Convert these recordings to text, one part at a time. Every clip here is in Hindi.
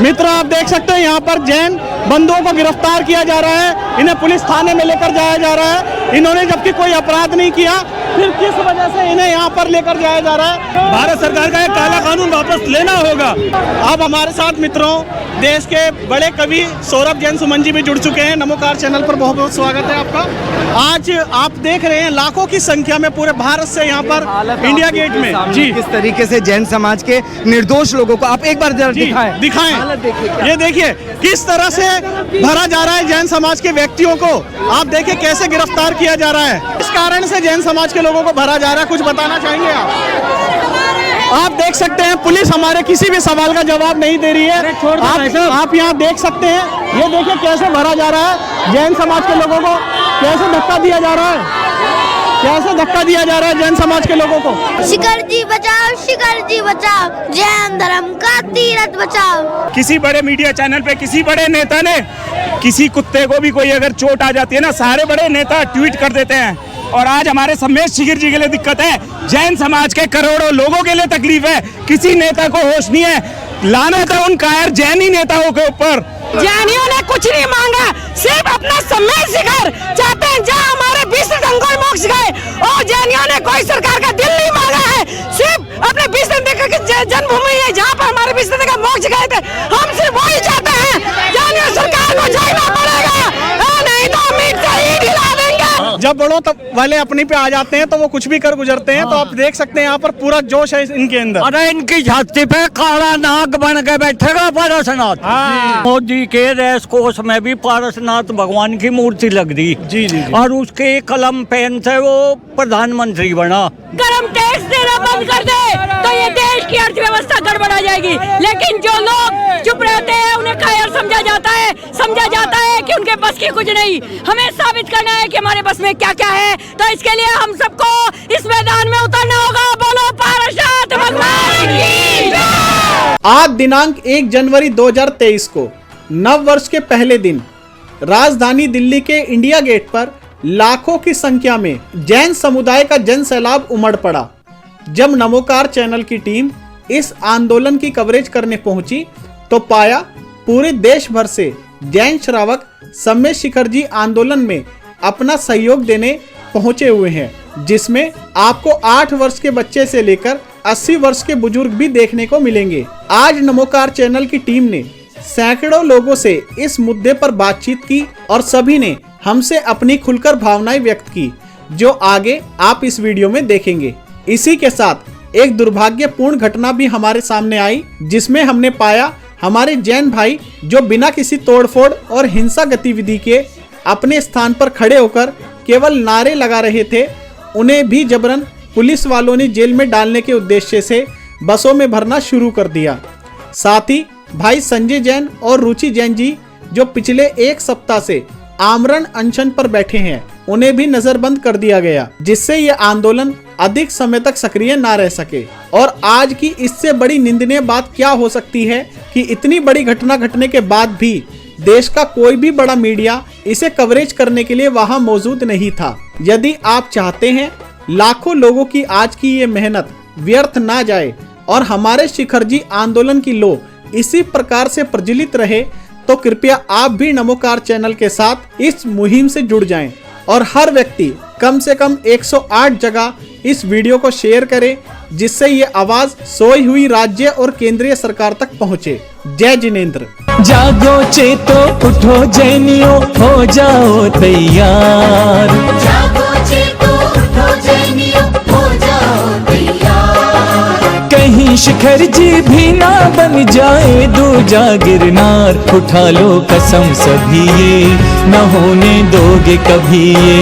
मित्र आप देख सकते हैं यहाँ पर जैन बंधुओं को गिरफ्तार किया जा रहा है, इन्हें पुलिस थाने में लेकर जाया जा रहा है। इन्होंने जबकि कोई अपराध नहीं किया, फिर किस वजह से इन्हें यहाँ पर लेकर जाया जा रहा है? भारत सरकार का एक काला कानून वापस लेना होगा। अब हमारे साथ मित्रों देश के बड़े कवि सौरभ जैन सुमन जी भी जुड़ चुके हैं। नमोकार चैनल पर बहुत बहुत स्वागत है आपका। आज आप देख रहे हैं लाखों की संख्या में पूरे भारत से यहाँ पर इंडिया गेट में जी किस तरीके से जैन समाज के निर्दोष लोगों को आप एक बार दिखाएं। ये देखिए किस तरह से भरा जा रहा है जैन समाज के व्यक्तियों को। आप देखिए कैसे गिरफ्तार किया जा रहा है। इस कारण से जैन समाज के लोगों को भरा जा रहा है, कुछ बताना चाहेंगे आप देख सकते हैं पुलिस हमारे किसी भी सवाल का जवाब नहीं दे रही है। आप यहाँ देख सकते हैं, ये देखिए कैसे भरा जा रहा है जैन समाज के लोगों को, कैसे धक्का दिया जा रहा है, कैसे धक्का दिया जा रहा है जैन समाज के लोगों को। शिखर जी बचाओ, जैन धर्म का तीरथ बचाओ। किसी बड़े मीडिया चैनल पे किसी बड़े नेता ने किसी कुत्ते को भी कोई अगर चोट आ जाती है ना, सारे बड़े नेता ट्वीट कर देते हैं। और आज हमारे सम्मेश शिखर जी के लिए दिक्कत है, जैन समाज के करोड़ों लोगों के लिए तकलीफ है, किसी नेता को होश नहीं है। लानत है उन कायर जैनी नेताओं के ऊपर। जैनियों ने कुछ नहीं मांगा, सिर्फ अपना सम्मेश शिखर चाहते हैं जहाँ हमारे विश्व गंगोल मोक्ष गए। और जैनियों ने कोई सरकार का दिल नहीं मांगा है, सिर्फ अपने विश्व की जन्मभूमि है जहाँ पर हमारे विश्व का मोक्ष गए थे। हम सिर्फ वही चाहते हैं, जैनियों सरकार को जाना पड़ेगा, नहीं तो हम ईंट से ईंट हिला देंगे। जब बड़ों वाले अपनी पे आ जाते हैं तो वो कुछ भी कर गुजरते हैं। तो आप देख सकते हैं यहाँ पर पूरा जोश है इनके अंदर। अरे इनकी छाती पे काला नाग बन के बैठेगा पारसनाथ। मोदी के रेस कोर्स में भी पारसनाथ भगवान की मूर्ति लग रही जी। और उसके कलम पेन से वो प्रधानमंत्री बना। गरम टैक्स देना बंद कर दे तो ये देश की अर्थव्यवस्था गड़बड़ा जाएगी। लेकिन जो लोग चुप रहते हैं उन्हें कायर समझा जाता है कि उनके बस की कुछ नहीं। हमें साबित करना है कि हमारे बस में क्या क्या है, तो इसके लिए हम सबको इस मैदान में उतरना होगा। बोलो पारसनाथ भगवान की जय। आज दिनांक 1 जनवरी 2023 को नव वर्ष के पहले दिन राजधानी दिल्ली के इंडिया गेट पर लाखों की संख्या में जैन समुदाय का जन सैलाब उमड़ पड़ा। जब नमोकार चैनल की टीम इस आंदोलन की कवरेज करने पहुंची तो पाया पूरे देश भर से जैन श्रावक सम्मेश शिखर जी आंदोलन में अपना सहयोग देने पहुंचे हुए हैं, जिसमें आपको 8 वर्ष के बच्चे से लेकर 80 वर्ष के बुजुर्ग भी देखने को मिलेंगे। आज नमोकार चैनल की टीम ने सैकड़ों लोगों से इस मुद्दे पर बातचीत की और सभी ने हमसे अपनी खुलकर भावनाएं व्यक्त की, जो आगे आप इस वीडियो में देखेंगे। इसी के साथ एक दुर्भाग्यपूर्ण घटना भी हमारे सामने आई, जिसमें हमने पाया हमारे जैन भाई जो बिना किसी तोड़फोड़ और हिंसा गतिविधि के अपने स्थान पर खड़े होकर केवल नारे लगा रहे थे, उन्हें भी जबरन पुलिस वालों ने जेल में डालने के उद्देश्य से बसों में भरना शुरू कर दिया। साथ ही भाई संजय जैन और रुचि जैन जी जो पिछले 1 सप्ताह से आमरण अनशन पर बैठे हैं, उन्हें भी नजरबंद कर दिया गया, जिससे ये आंदोलन अधिक समय तक सक्रिय ना रह सके। और आज की इससे बड़ी निंदनीय बात क्या हो सकती है कि इतनी बड़ी घटना घटने के बाद भी देश का कोई भी बड़ा मीडिया इसे कवरेज करने के लिए वहां मौजूद नहीं था। यदि आप चाहते हैं लाखों लोगों की आज की ये मेहनत व्यर्थ ना जाए और हमारे शिखर जी आंदोलन की लो इसी प्रकार से प्रज्वलित रहे, तो कृपया आप भी नमोकार चैनल के साथ इस मुहिम से जुड़ जाएं और हर व्यक्ति कम से कम 108 जगह इस वीडियो को शेयर करे, जिससे ये आवाज सोई हुई राज्य और केंद्रीय सरकार तक पहुंचे। जय जिनेंद्र। जागो चेतो उठो जैनियों हो जाओ तैयार। जागो चेतो उठो जैनियों हो जाओ तैयार। कहीं शिखर जी भी ना बन जाए दूजा गिरनार। उठा लो कसम सभी ये न होने दोगे कभी ये।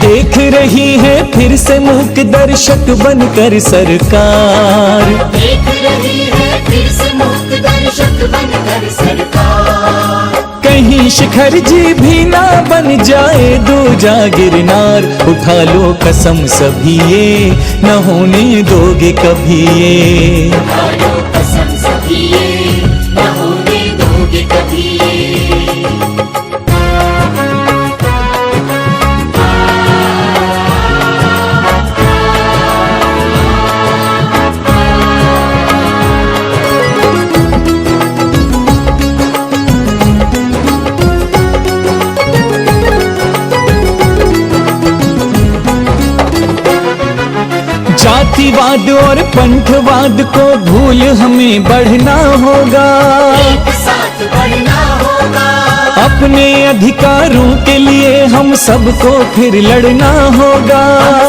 देख रही है फिर से मूक दर्शक बनकर सरकार। देख रही है फिर से मूक दर्शक बनकर सरकार। कहीं शिखर जी भी ना बन जाए दूजा गिरनार। उठा लो कसम सभी ये न होने दोगे कभी ये। उठा लो कसम सभी ये न होने दोगे कभी ये। जातिवाद और पंथवाद को भूल हमें बढ़ना होगा, एक साथ बढ़ना होगा, अपने अधिकारों के लिए हम सबको फिर लड़ना होगा।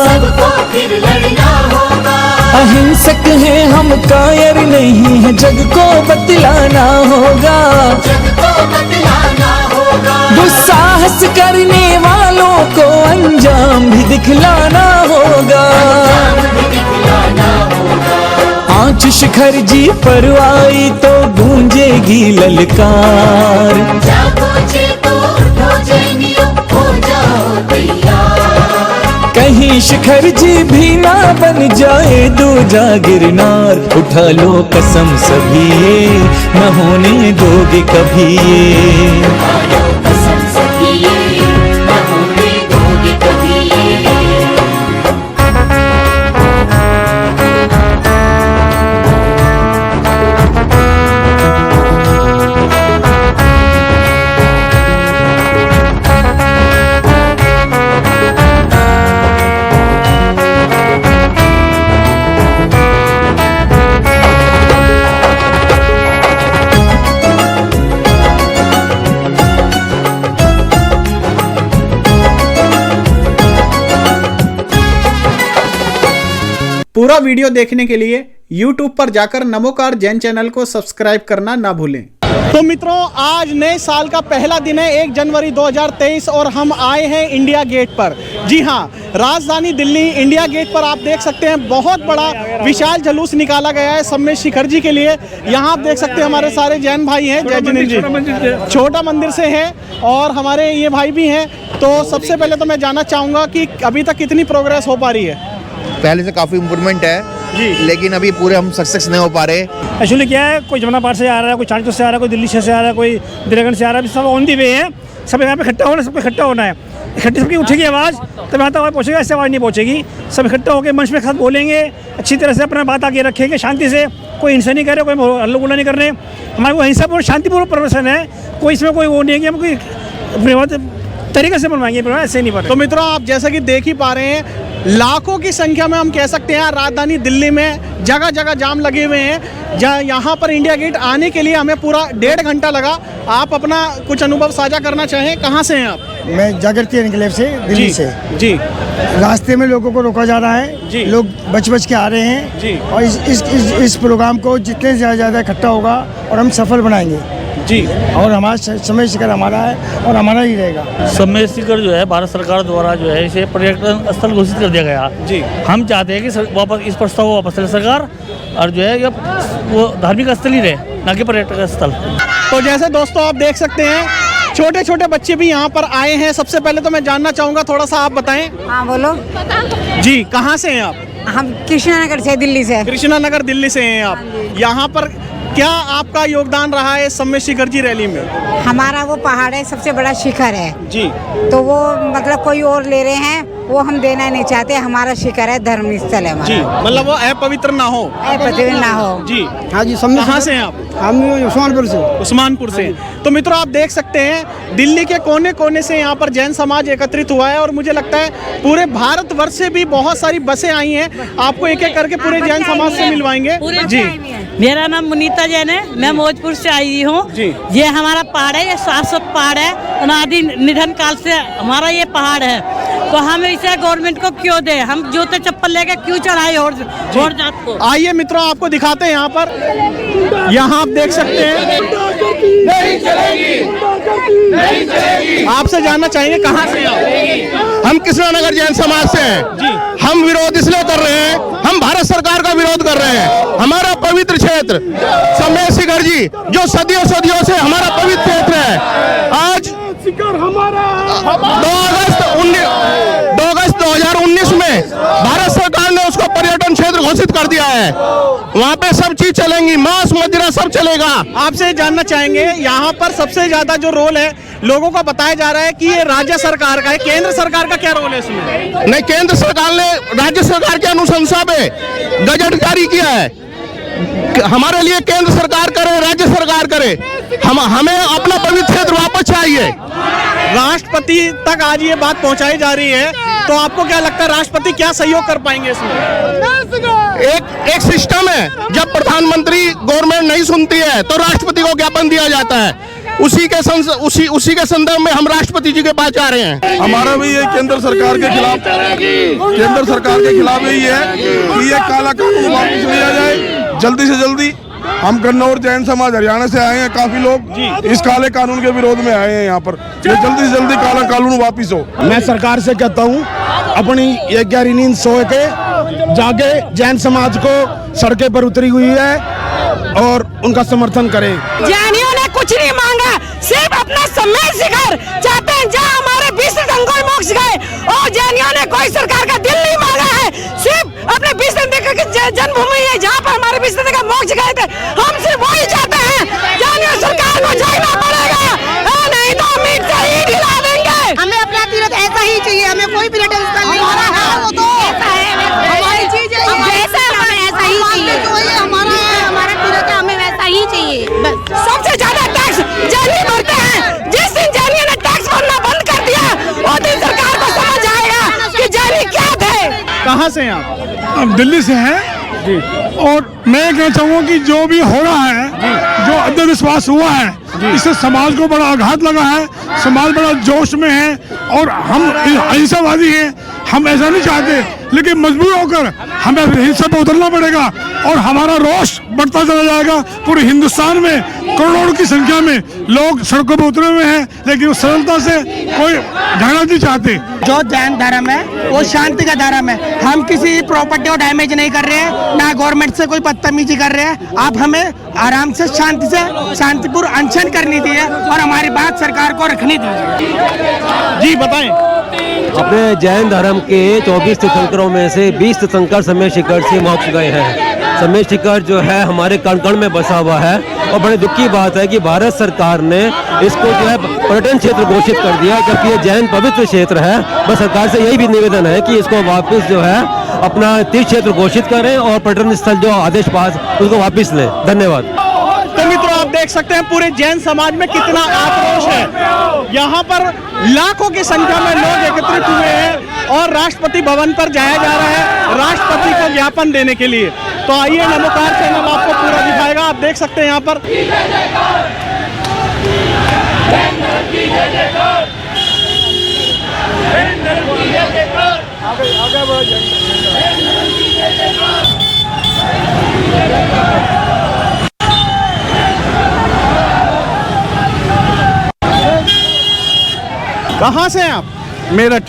सबको फिर लड़ना होगा, अहिंसक हैं हम, कायर नहीं है, जग को बतलाना होगा, जग को बतलाना होगा, दुस्साहस करने वालों को अंजाम भी दिखलाना होगा। अंजाम भी दिखलाना होगा। आँच शिखर जी पर आई तो गूंजेगी ललकार, जागो चेतो उठो जैनियों, हो जाओ तैयार, कहीं शिखर जी भी ना बन जाए दूजा गिरनार। उठा लो कसम सभी ये, न होने दोगे कभी ये, आयो कसम सभी ये, न होने दोगे कभी ये। पूरा वीडियो देखने के लिए YouTube पर जाकर नमोकार जैन चैनल को सब्सक्राइब करना ना भूलें। तो मित्रों, आज नए साल का पहला दिन है 1 जनवरी 2023 और हम आए हैं इंडिया गेट पर। जी हाँ, राजधानी दिल्ली इंडिया गेट पर आप देख सकते हैं बहुत बड़ा विशाल जुलूस निकाला गया है सम्मेश शिखर जी के लिए। यहाँ आप देख सकते हैं हमारे सारे जैन भाई हैं, जय जिनेन्द्र जी छोटा मंदिर से हैं और हमारे ये भाई भी हैं। तो सबसे पहले तो मैं जानना चाहूँगा कि अभी तक कितनी प्रोग्रेस हो पा रही है? पहले से काफ़ी इम्प्रूवमेंट है जी, लेकिन अभी पूरे हम सक्सेस नहीं हो पा रहे। एक्चुअली क्या है, कोई जमुना पार से आ रहा है, कोई चाणक्य से आ रहा है, कोई दिल्ली से आ रहा है, कोई दिल्लीगंज से आ रहा है, सब ऑन दी वे है। सब यहाँ पे इकट्ठा होना, सबको इकट्ठा होना है। इकट्ठी सबकी उठेगी आवाज़ तब यहाँ तक आवाज़ पहुँचेगा, ऐसे आवाज़ नहीं पहुँचेगी। सब इकट्ठा होकर मंच में साथ बोलेंगे, अच्छी तरह से अपना बात आगे रखेंगे, शांति से, कोई हिंसा नहीं कर रहे, कोई हल्ला गुल्ला नहीं कर रहे। हमारे वो हिंसापूर्ण शांतिपूर्ण प्रदर्शन है, कोई इसमें कोई वो नहीं है कि हम कोई तरीके से बनवाएंगे, ऐसे नहीं बने। तो मित्रों, आप जैसा कि देख ही पा रहे हैं, लाखों की संख्या में हम कह सकते हैं राजधानी दिल्ली में जगह जगह जाम लगे हुए हैं। यहाँ पर इंडिया गेट आने के लिए हमें पूरा 1.5 घंटा लगा। आप अपना कुछ अनुभव साझा करना चाहें, कहाँ से हैं आप? मैं जागृति एनक्लेव से, दिल्ली से जी। रास्ते में लोगों को रोका जा रहा है जी, लोग बच के आ रहे हैं जी, और इस प्रोग्राम को जितने ज़्यादा इकट्ठा होगा और हम सफल बनाएंगे जी। और हमारा सम्मेश शिखर हमारा है और हमारा ही रहेगा। सम्मेश शिखर जो है भारत सरकार द्वारा जो है इसे पर्यटन स्थल घोषित कर दिया गया जी। हम चाहते हैं कि वापस इस प्रस्ताव को वापस ले सरकार, और जो है ये वो धार्मिक स्थल ही रहे, ना कि पर्यटक स्थल। तो जैसे दोस्तों आप देख सकते हैं, छोटे छोटे बच्चे भी यहाँ पर आए हैं। सबसे पहले तो मैं जानना चाहूँगा, थोड़ा सा आप बताएं। हाँ बोलो। जी, कहाँ से हैं आप? हम कृष्णा नगर से, दिल्ली से। कृष्णा नगर दिल्ली से हैं आप। यहाँ पर क्या आपका योगदान रहा है सम्मेश शिखर जी रैली में? हमारा वो पहाड़ है, सबसे बड़ा शिखर है जी। तो वो मतलब कोई और ले रहे हैं, वो हम देना नहीं चाहते। हमारा शिखर है, धर्म स्थल है जी, हमारा। मतलब वो अपवित्र ना हो। अपवित्र ना हो जी। हाँ जी, कहाँ से हैं आप? हम उस्मानपुर से। उस्मानपुर से। तो मित्रों, आप देख सकते हैं दिल्ली के कोने कोने से यहाँ पर जैन समाज एकत्रित हुआ है और मुझे लगता है पूरे भारतवर्ष से भी बहुत सारी बसें आई हैं। आपको एक एक करके पूरे जैन समाज से मिलवाएंगे। जी। मेरा नाम मुनीता जैन है, मैं मौजपुर से आई हूँ। जी। ये हमारा पहाड़ है, ये शाश्वत पहाड़ है, अनादि निधन काल से हमारा ये पहाड़ है। तो हम इसे गवर्नमेंट को क्यों दे, हम जूते चप्पल लेके क्यों चढ़ाए और जात को। आइए मित्रों, आपको दिखाते हैं यहाँ पर। यहाँ आप देख सकते हैं। नहीं चलेगी, नहीं चलेगी। आपसे जानना चाहेंगे कहाँ से आप? हम कृष्णा नगर जैन समाज से हैं जी। हम विरोध इसलिए कर रहे हैं, हम भारत सरकार का विरोध कर रहे हैं। हमारा पवित्र क्षेत्र सम्मेश शिखर जी जो सदियों सदियों से हमारा पवित्र क्षेत्र है, आज 2 अगस्त 2019 में भारत सरकार ने उसको पर्यटन क्षेत्र घोषित कर दिया है। वहाँ पे सब चीज चलेंगी, मांस मदिरा सब चलेगा। आपसे जानना चाहेंगे, यहाँ पर सबसे ज्यादा जो रोल है लोगों को बताया जा रहा है कि ये राज्य सरकार का है, केंद्र सरकार का क्या रोल है इसमें? नहीं, केंद्र सरकार ने राज्य सरकार की अनुशंसा पे गजट जारी किया है। हमारे लिए केंद्र सरकार करे, राज्य सरकार करे। हमें अपना पवित्र क्षेत्र वापस चाहिए। राष्ट्रपति तक आज ये बात पहुंचाई जा रही है, तो आपको क्या लगता है राष्ट्रपति क्या सहयोग कर पाएंगे इसमें? एक सिस्टम है, जब प्रधानमंत्री गवर्नमेंट नहीं सुनती है तो राष्ट्रपति को ज्ञापन दिया जाता है। उसी के संदर्भ में हम राष्ट्रपति जी के पास जा रहे हैं। हमारा भी ये केंद्र सरकार के खिलाफ यही है कि ये काला कानून वापस लिया जाए जल्दी से जल्दी। हम कन्नौर जैन समाज हरियाणा से आए हैं, काफी लोग इस काले कानून के विरोध में आए हैं यहाँ पर। ये जल्दी से जल्दी काला कानून वापिस हो। मैं सरकार से कहता हूँ अपनी ये गहरी नींद सो के जाके जैन समाज को सड़कें पर उतरी हुई है और उनका समर्थन करें। जैनियों ने कुछ नहीं मांगा, सिर्फ अपना सम्मेद शिखर चाहते हैं जहाँ हमारे विश्व संकुल मोक्ष गए। और जैनियों ने कोई सरकार का दिल नहीं मांगा है, सिर्फ अपने विश्व की जन्मभूमि है जहाँ पर हमारे विश्व का मोक्ष गए थे। हम सिर्फ वही चाहते हैं, जैनियों सरकार को जागना पड़ेगा, नहीं तो हम ईंट से ईंट हिला देंगे। हमें अपना तीर्थ ऐसा ही चाहिए, हमें कोई पर्यटन स्थल नहीं वो तो हमारी चीज है, जैसा हमें ऐसा ही चाहिए। जो ये हमारा तीर्थ है, हमें वैसा ही चाहिए बस। सबसे ज्यादा टैक्स जैनी भरते हैं। जिस दिन जैनियों ने टैक्स भरना बंद कर दिया, वो दिन सरकार को समझ आएगा कि जैनी क्या थे। कहाँ से हैं आप? हम दिल्ली से हैं जी। और मैं कहना चाहूँगा कि जो भी हो रहा है, जो अंधविश्वास हुआ है, इससे समाज को बड़ा आघात लगा है, समाज बड़ा जोश में है। और हम अहिंसावादी हैं, हम ऐसा नहीं चाहते, लेकिन मजबूर होकर हमें हिंसा पर उतरना पड़ेगा और हमारा रोष बढ़ता चला जाएगा। पूरे हिंदुस्तान में करोड़ों की संख्या में लोग सड़कों पर उतरे हुए हैं, लेकिन सरलता से कोई झगड़ा नहीं चाहते। जो जैन धर्म है वो शांति का धर्म है। हम किसी प्रॉपर्टी को डैमेज नहीं कर रहे हैं, ना गवर्नमेंट से कोई बदतमीजी कर रहे हैं। आप हमें आराम से शांतिपूर्ण अनशन करनी थी और हमारी बात सरकार को रखनी थी। जी बताएं। अपने जैन धर्म के 24 तीर्थंकरों में से 20 तीर्थंकर सम्मेद शिखर से मोक्ष गए हैं। सम्मेद शिखर जो है हमारे कण कण में बसा हुआ है और बड़े दुख की बात है कि भारत सरकार ने इसको जो है पर्यटन क्षेत्र घोषित कर दिया, जबकि ये जैन पवित्र क्षेत्र है। बस सरकार से यही भी निवेदन है कि इसको वापस जो है अपना तीर्थ क्षेत्र घोषित करें और पर्यटन स्थल जो आदेश पास उसको वापस लें। धन्यवाद। तो मित्रों आप देख सकते हैं पूरे जैन समाज में कितना आक्रोश है। यहाँ पर लाखों की संख्या में लोग एकत्रित हुए हैं और राष्ट्रपति भवन पर जाया जा रहा है राष्ट्रपति को ज्ञापन देने के लिए। तो आइए नमोकार चैनल आपको पूरा दिखाएगा। आप देख सकते हैं यहाँ पर कहाँ से हैं आप? मेरठ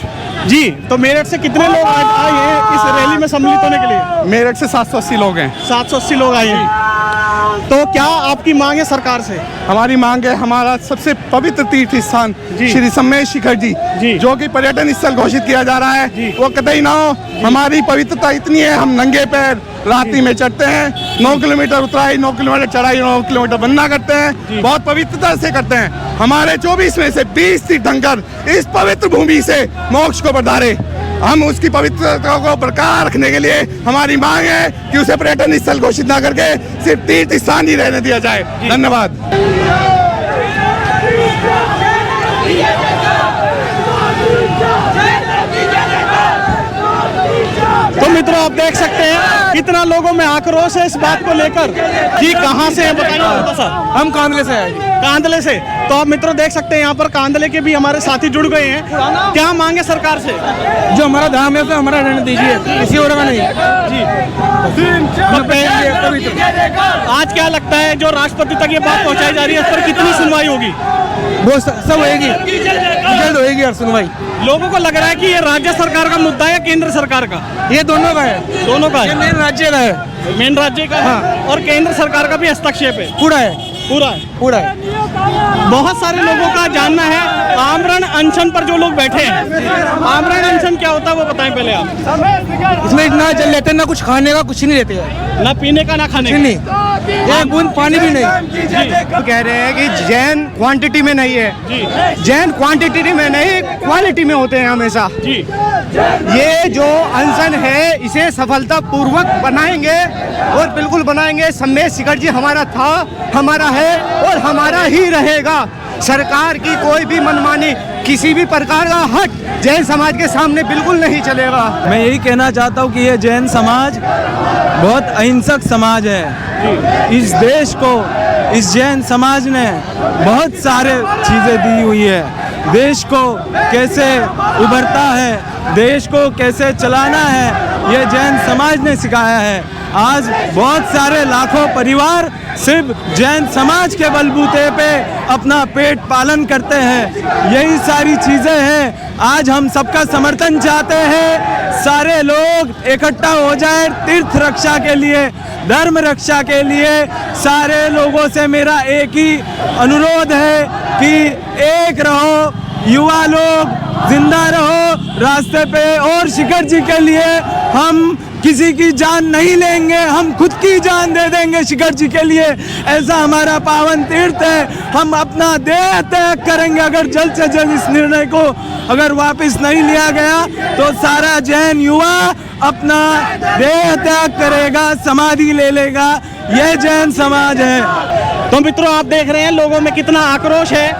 जी। तो मेरठ से कितने लोग आज आए हैं इस रैली में सम्मिलित होने के लिए? मेरठ से 780 लोग हैं। 780 लोग आए हैं। तो क्या आपकी मांग है सरकार से? हमारी मांग है, हमारा सबसे पवित्र तीर्थ स्थान श्री सम्मेद शिखर जी, जो कि पर्यटन स्थल घोषित किया जा रहा है, वो कतई ना हो। हमारी पवित्रता इतनी है, हम नंगे पैर रात्रि में चढ़ते हैं, 9 किलोमीटर उतराई, 9 किलोमीटर चढ़ाई, 9 किलोमीटर बंदना करते हैं, बहुत पवित्रता से करते हैं। हमारे 24 में से 20 तीर्थंकर इस पवित्र भूमि से मोक्ष को पधारे। हम उसकी पवित्रता को बरकरार रखने के लिए हमारी मांग है कि उसे पर्यटन स्थल घोषित न करके सिर्फ तीर्थ स्थान ही रहने दिया जाए। धन्यवाद। तो मित्रों आप देख सकते हैं कितना लोगों में आक्रोश है इस बात को लेकर। जी कहाँ से हैं बताइए सर? हम कांदले से हैं। कांदले से। तो आप मित्रों देख सकते हैं यहाँ पर कांदले के भी हमारे साथी जुड़ गए हैं। क्या मांगे सरकार से? जो हमारा धाम है तो हमारा रहने दीजिए, किसी और का नहीं। जी। आज क्या लगता है जो राष्ट्रपति तक ये बात पहुँचाई जा रही है, इस पर कितनी सुनवाई होगी? वो सब होएगी, जल्द होएगी और सुनवाई। लोगों को लग रहा है कि ये राज्य सरकार का मुद्दा है या केंद्र सरकार का? ये दोनों का है। दोनों का है। मेन राज्य का है। मेन राज्य का है और केंद्र सरकार का भी हस्तक्षेप है। पूरा है। पूरा है। बहुत सारे लोगों का जानना है आमरण अनशन पर जो लोग बैठे हैं, आमरण अनशन क्या होता है वो बताएं पहले आप। इसमें ना जल लेते, ना कुछ खाने का, कुछ नहीं लेते हैं, ना पीने का, ना खाने का, नहीं, एक बूंद पानी भी नहीं। कह रहे हैं कि जैन क्वांटिटी में नहीं है, जैन क्वांटिटी में नहीं क्वालिटी में होते हैं हमेशा। ये जो अनशन है इसे सफलतापूर्वक बनाएंगे और बिल्कुल बनाएंगे। सम्मेद शिखर जी हमारा था, हमारा है और हमारा ही रहेगा। सरकार की कोई भी मनमानी, किसी भी प्रकार का हट जैन समाज के सामने बिल्कुल नहीं चलेगा। मैं यही कहना चाहता हूँ कि ये जैन समाज बहुत अहिंसक समाज है। इस देश को इस जैन समाज ने बहुत सारे चीज़ें दी हुई है। देश को कैसे उभरता है, देश को कैसे चलाना है, ये जैन समाज ने सिखाया है। आज बहुत सारे लाखों परिवार सिर्फ जैन समाज के बलबूते पे अपना पेट पालन करते हैं। यही सारी चीज़ें हैं। आज हम सबका समर्थन चाहते हैं, सारे लोग इकट्ठा हो जाए तीर्थ रक्षा के लिए, धर्म रक्षा के लिए। सारे लोगों से मेरा एक ही अनुरोध है कि एक रहो, युवा लोग जिंदा रहो रास्ते पे। और शिखर जी के लिए हम किसी की जान नहीं लेंगे, हम खुद की जान दे देंगे शिखर जी के लिए। ऐसा हमारा पावन तीर्थ है। हम अपना देह त्याग करेंगे। अगर जल्द से जल्द इस निर्णय को अगर वापस नहीं लिया गया तो सारा जैन युवा अपना देह त्याग करेगा, समाधि ले लेगा। यह जैन समाज है। तो मित्रों, आप देख रहे हैं लोगों में कितना आक्रोश है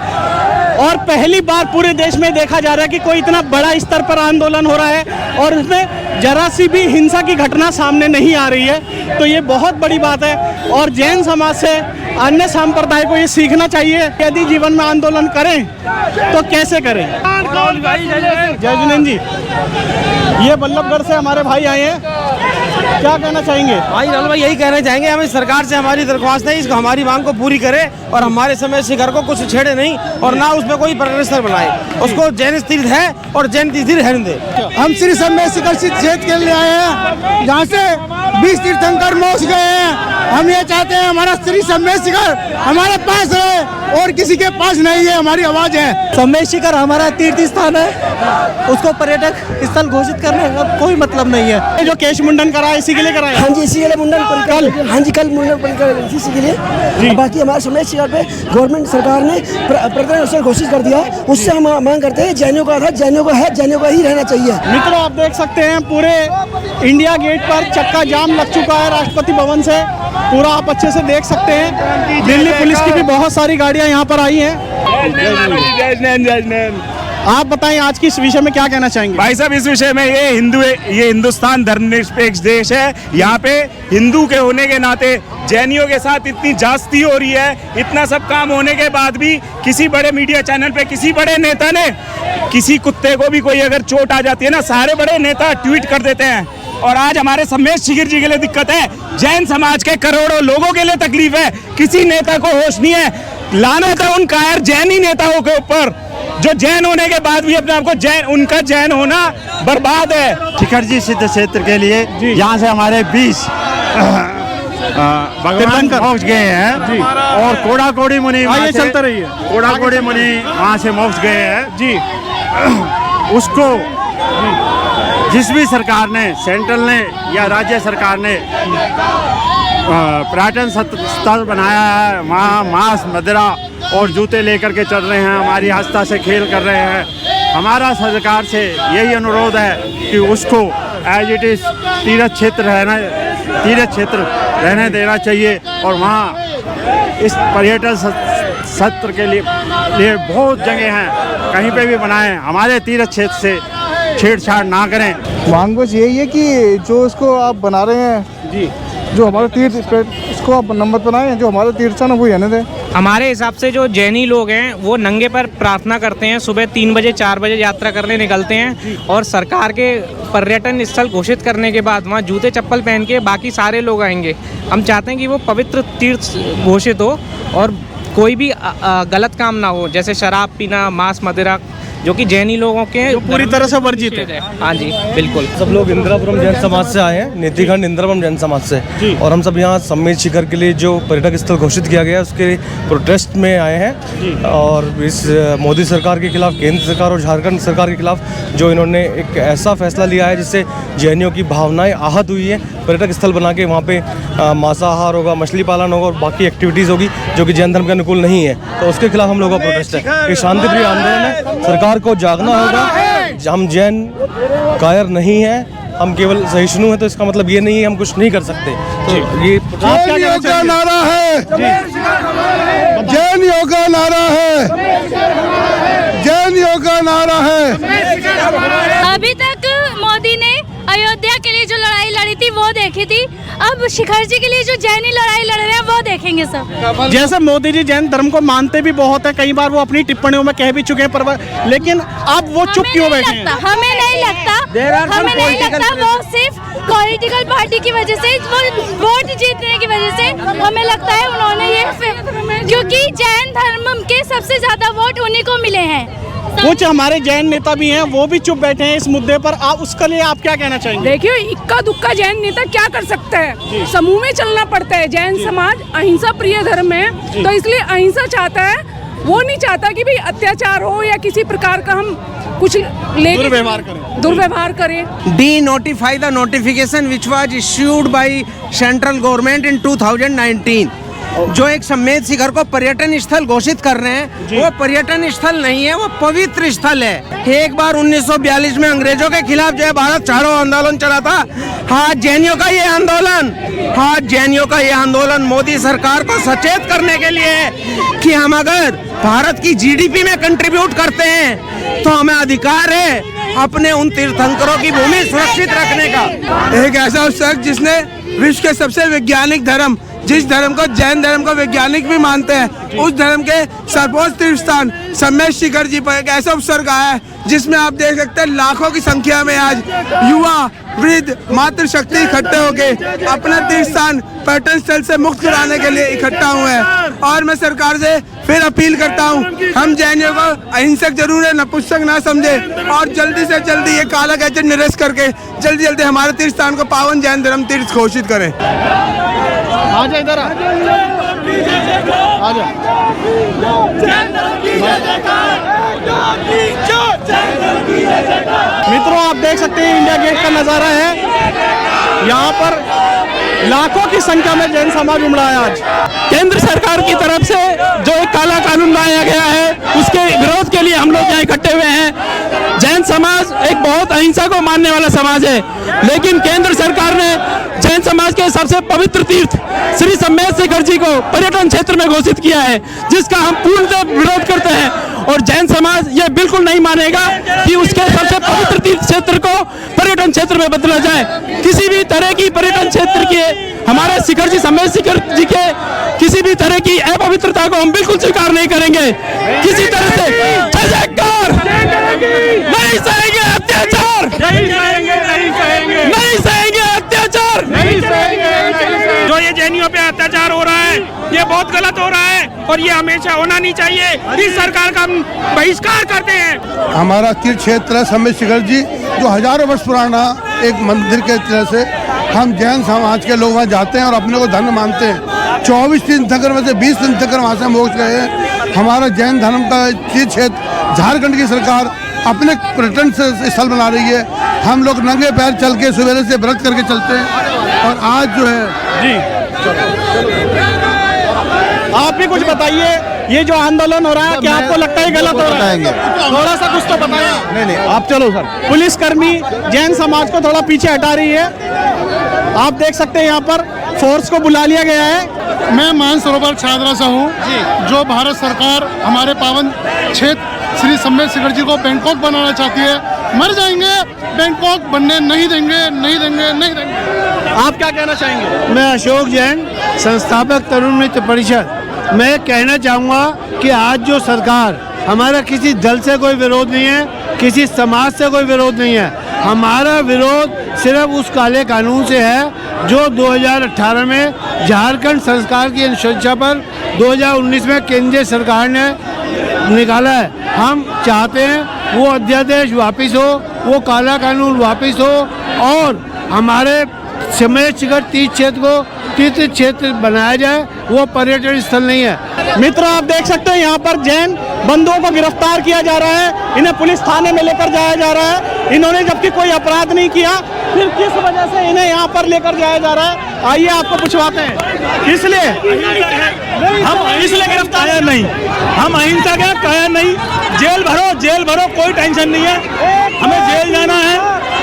और पहली बार पूरे देश में देखा जा रहा है कि कोई इतना बड़ा स्तर पर आंदोलन हो रहा है और इसमें जरा सी भी हिंसा की घटना सामने नहीं आ रही है। तो ये बहुत बड़ी बात है और जैन समाज से अन्य संप्रदाय को ये सीखना चाहिए कि यदि जीवन में आंदोलन करें तो कैसे करें। जय जिनेन्द्र जी, ये बल्लभगढ़ से हमारे भाई आए हैं, क्या कहना चाहेंगे? भाई यही कहना चाहेंगे, हमें सरकार से हमारी दरख्वास्त है, इसको हमारी मांग को पूरी करे और हमारे समय शिखर को कुछ छेड़े नहीं और ना उसमें कोई पर्यटन स्थल बनाए। उसको जैन तीर्थ है और जैन तीर्थ रहने दे। हम श्री सम्मेद शिखर क्षेत्र के लिए आए हैं, जहाँ से 20 तीर्थंकर मोक्ष गए हैं। हम ये चाहते हैं हमारा श्री सम्मेद शिखर हमारे पास है और किसी के पास नहीं है। हमारी आवाज है। सम्मेद शिखर हमारा तीर्थ स्थान है, उसको पर्यटक स्थल घोषित करने का कोई मतलब नहीं है। ये जो केश मुंडन करा इसी के लिए कराया? हाँ जी, इसी के लिए मुंडन कल। हाँ जी, कल मुंडन कल इसी के लिए। बाकी हमारे सम्मेद शिखर पे गवर्नमेंट सरकार ने पर्यटन स्थल घोषित कर दिया। उससे हम मांग करते हैं जैनियों का था, जैनियों का है, जैनियों का ही रहना चाहिए। मित्रों, आप देख सकते हैं पूरे इंडिया गेट पर चक्का जाम लग चुका है राष्ट्रपति भवन से। पूरा आप अच्छे से देख सकते हैं। दिल्ली पुलिस की भी बहुत सारी गाड़ियां यहाँ पर आई हैं। आप बताएं आज की इस विषय में क्या कहना चाहेंगे? भाई साहब, इस विषय में ये हिंदुस्तान धर्मनिरपेक्ष देश है। यहाँ पे हिंदू के होने के नाते जैनियों के साथ इतनी जास्ती हो रही है। इतना सब काम होने के बाद भी किसी बड़े मीडिया चैनल पे किसी बड़े नेता ने, किसी कुत्ते को भी कोई अगर चोट आ जाती है ना, सारे बड़े नेता ट्वीट कर देते हैं। और आज हमारे सम्मेद शिखर जी के लिए दिक्कत है, जैन समाज के करोड़ों लोगों के लिए तकलीफ है। किसी नेता को होश नहीं है। लानत है उन कायर जैनी नेताओं के ऊपर जो जैन होने के बाद भी अपने आप को जैन, उनका जैन होना बर्बाद है। शिखर जी सिद्ध क्षेत्र के लिए यहाँ से हमारे 20 भगवान मोक्ष गए हैं और कोड़ा कोड़ी मुनि चलता रही है। कोड़ा कोड़ी मुनि वहाँ से मोक्ष गए हैं जी। उसको जिस भी सरकार ने, सेंट्रल ने या राज्य सरकार ने पर्यटन स्थल बनाया है, वहाँ मांस, मदिरा और जूते लेकर के चल रहे हैं, हमारी आस्था से खेल कर रहे हैं। हमारा सरकार से यही अनुरोध है कि उसको एज इट इज तीर्थ क्षेत्र रहने देना चाहिए और वहाँ इस पर्यटन सत्र के लिए बहुत जगह हैं, कहीं पे भी बनाएं। हमारे तीर्थ क्षेत्र से छेड़छाड़ ना करें। मांग बस यही है कि जो इसको आप बना रहे हैं जी, जो हमारे तीर्थ इसको आप नंबर बनाएं, जो हमारे तीर्थ है वो रहने दें। हमारे हिसाब से जो जैनी लोग हैं वो नंगे पर प्रार्थना करते हैं, सुबह 3 बजे 4 बजे यात्रा करने निकलते हैं और सरकार के पर्यटन स्थल घोषित करने के बाद वहाँ जूते चप्पल पहन के बाकी सारे लोग आएंगे। हम चाहते हैं कि वो पवित्र तीर्थ घोषित हो और कोई भी गलत काम ना हो, जैसे शराब पीना, मांस मदिरा, जो कि जैनी लोगों के पूरी तरह से वर्जित है। हाँ जी, बिल्कुल। सब लोग इंदिरापुरम जैन समाज से आए हैं, नीतिखंड इंदिरापुरम जैन समाज से, और हम सब यहाँ सम्मेद शिखर के लिए जो पर्यटक स्थल घोषित किया गया है उसके प्रोटेस्ट में आए हैं। और इस मोदी सरकार के खिलाफ, केंद्र सरकार और झारखंड सरकार के खिलाफ जो इन्होंने एक ऐसा फैसला लिया है जिससे जैनियों की भावनाएं आहत हुई है। पर्यटक स्थल बना के वहाँ पे मांसाहार होगा, मछली पालन होगा और बाकी एक्टिविटीज़ होगी जो कि जैन धर्म के अनुकूल नहीं है, तो उसके खिलाफ हम लोगों का प्रोटेस्ट है। ये शांतिप्रिय आंदोलन है, सरकार को जागना होगा। हम जैन कायर नहीं है, हम केवल सहिष्णु हैं, तो इसका मतलब ये नहीं है हम कुछ नहीं कर सकते। तो ये जैनियों का नारा है, जैनियों का नारा है, जैनियों का नारा है। अभी तक मोदी ने अयोध्या के लिए जो लड़ाई लड़ी थी वो देखी थी, अब शिखर जी के लिए जो जैनी लड़ाई लड़ रहे हैं वो देखेंगे सब। जैसे मोदी जी जैन धर्म को मानते भी बहुत है, कई बार वो अपनी टिप्पणियों में कह भी चुके हैं, पर लेकिन अब वो चुप क्यों बैठे हैं? हमें नहीं लगता वो सिर्फ पॉलिटिकल पार्टी की वजह से, वो वोट जीतने की वजह से हमें लगता है उन्होंने ये, क्योंकि जैन धर्म के सबसे ज्यादा वोट उन्हीं को मिले हैं। कुछ हमारे जैन नेता भी हैं, वो भी चुप बैठे हैं इस मुद्दे पर, आप उसके लिए आप क्या कहना चाहेंगे? देखिए, इक्का दुक्का जैन नेता क्या कर सकता है, समूह में चलना पड़ता है। जैन समाज अहिंसा प्रिय धर्म है, तो इसलिए अहिंसा चाहता है, वो नहीं चाहता कि भाई अत्याचार हो या किसी प्रकार का हम कुछ दुर्व्यवहार करें। D notify the notification which was issued by central government in 2019, जो एक सम्मेद शिखर को पर्यटन स्थल घोषित कर रहे हैं, वो पर्यटन स्थल नहीं है, वो पवित्र स्थल है। एक बार 1942 में अंग्रेजों के खिलाफ जो है भारत छोड़ो आंदोलन चला था, हाँ जैनियों का ये आंदोलन, हाँ जैनियों का ये आंदोलन मोदी सरकार को सचेत करने के लिए है कि हम अगर भारत की जीडीपी में कंट्रीब्यूट करते हैं तो हमें अधिकार है अपने उन तीर्थंकरों की भूमि सुरक्षित रखने का। एक ऐसा शख्स जिसने विश्व के सबसे वैज्ञानिक धर्म, जिस धर्म को जैन धर्म को वैज्ञानिक भी मानते हैं, उस धर्म के सर्वोच्च तीर्थ स्थान सम्मेद शिखर जी पर एक ऐसा उत्सर्ग आया है जिसमें आप देख सकते हैं लाखों की संख्या में आज युवा, वृद्ध, मातृशक्ति इकट्ठे होकर अपना तीर्थ स्थान पर्यटन स्थल से मुक्त कराने के लिए इकट्ठा हुए हैं। और मैं सरकार से फिर अपील करता हूं, हम जैनियों को अहिंसक जरूर है, नपुंसक ना समझे, और जल्दी से जल्दी ये काला गजट निरस्त करके जल्दी जल्दी हमारे तीर्थ स्थान को पावन जैन धर्म तीर्थ घोषित करें। आजा इधर आजा। मित्रों, आप देख सकते हैं इंडिया गेट का नजारा है, यहाँ पर लाखों की संख्या में जैन समाज उमड़ा है। आज केंद्र सरकार की तरफ से जो एक काला कानून लाया गया है, उसके विरोध के लिए हम लोग यहाँ इकट्ठे हुए हैं। जैन समाज एक बहुत अहिंसा को मानने वाला समाज है, लेकिन केंद्र सरकार ने जैन समाज के सबसे पवित्र तीर्थ श्री सम्मेद शिखर जी को पर्यटन क्षेत्र में घोषित किया है, जिसका हम पूर्णतः विरोध करते हैं। और जैन समाज ये बिल्कुल नहीं मानेगा कि उसके सबसे पवित्र तीर्थ क्षेत्र को पर्यटन क्षेत्र में बदला जाए। किसी भी तरह की पर्यटन क्षेत्र के, हमारे शिखर जी, सम्मेद शिखर जी के किसी भी तरह की अपवित्रता को हम बिल्कुल स्वीकार नहीं करेंगे। किसी तरह से नहीं सहेंगे अत्याचार, नहीं सहेंगे अत्याचार, जो ये जैनियों पे अत्याचार हो रहा है, ये बहुत गलत हो रहा है और ये हमेशा होना नहीं चाहिए। इस सरकार का हम बहिष्कार करते हैं। हमारा तीर्थ क्षेत्र है सम्मेद शिखर जी, जो हजारों वर्ष पुराना एक मंदिर के तरह से हम जैन समाज के लोग वहाँ जाते हैं और अपने को धन्य मानते हैं। 24 तीर्थंकर में से 20 तीर्थंकर वहाँ से मोक्ष गए हैं। हमारा जैन धर्म का तीर्थ क्षेत्र झारखंड की सरकार अपने पर्यटन स्थल बना रही है। हम लोग नंगे पैर चल के सवेरे से व्रत करके चलते हैं और आज जो है जी, आप भी कुछ बताइए, ये जो आंदोलन हो रहा है, क्या आपको लगता है गलत हो रहा है? थोड़ा सा कुछ तो बताइए। नहीं, आप चलो सर। पुलिसकर्मी जैन समाज को थोड़ा पीछे हटा रही है, आप देख सकते हैं यहाँ पर फोर्स को बुला लिया गया है। मैं मानसरोवर छात्रा से हूँ, जो भारत सरकार हमारे पावन क्षेत्र श्री सम्मेद शिखर जी को बैंकॉक बनाना चाहती है। मर जाएंगे, बैंकॉक बनने नहीं देंगे, नहीं देंगे, नहीं देंगे। आप क्या कहना चाहेंगे? मैं अशोक जैन, संस्थापक तरुण मित्र परिषद। मैं कहना चाहूँगा कि आज जो सरकार, हमारा किसी दल से कोई विरोध नहीं है, किसी समाज से कोई विरोध नहीं है, हमारा विरोध सिर्फ उस काले कानून से है जो 2018 में झारखंड संस्कार की अनुशंसा पर 2019 में केंद्रीय सरकार ने निकाला है। हम चाहते हैं वो अध्यादेश वापस हो, वो काला कानून वापस हो और हमारे सम्मेद शिखर तीर्थ क्षेत्र को तीर्थ क्षेत्र बनाया जाए, वो पर्यटन स्थल नहीं है। मित्रों, आप देख सकते हैं यहाँ पर जैन बंधुओं को गिरफ्तार किया जा रहा है, इन्हें पुलिस थाने में लेकर जाया जा रहा है। इन्होंने जबकि कोई अपराध नहीं किया, फिर किस वजह से इन्हें यहाँ पर लेकर जाया जा रहा है? आइए आपको पूछवाते हैं। इसलिए हम इसलिए गिरफ्तार नहीं, हम अहिंसा का कहे नहीं। जेल भरो, जेल भरो, कोई टेंशन नहीं है, हमें जेल जाना है।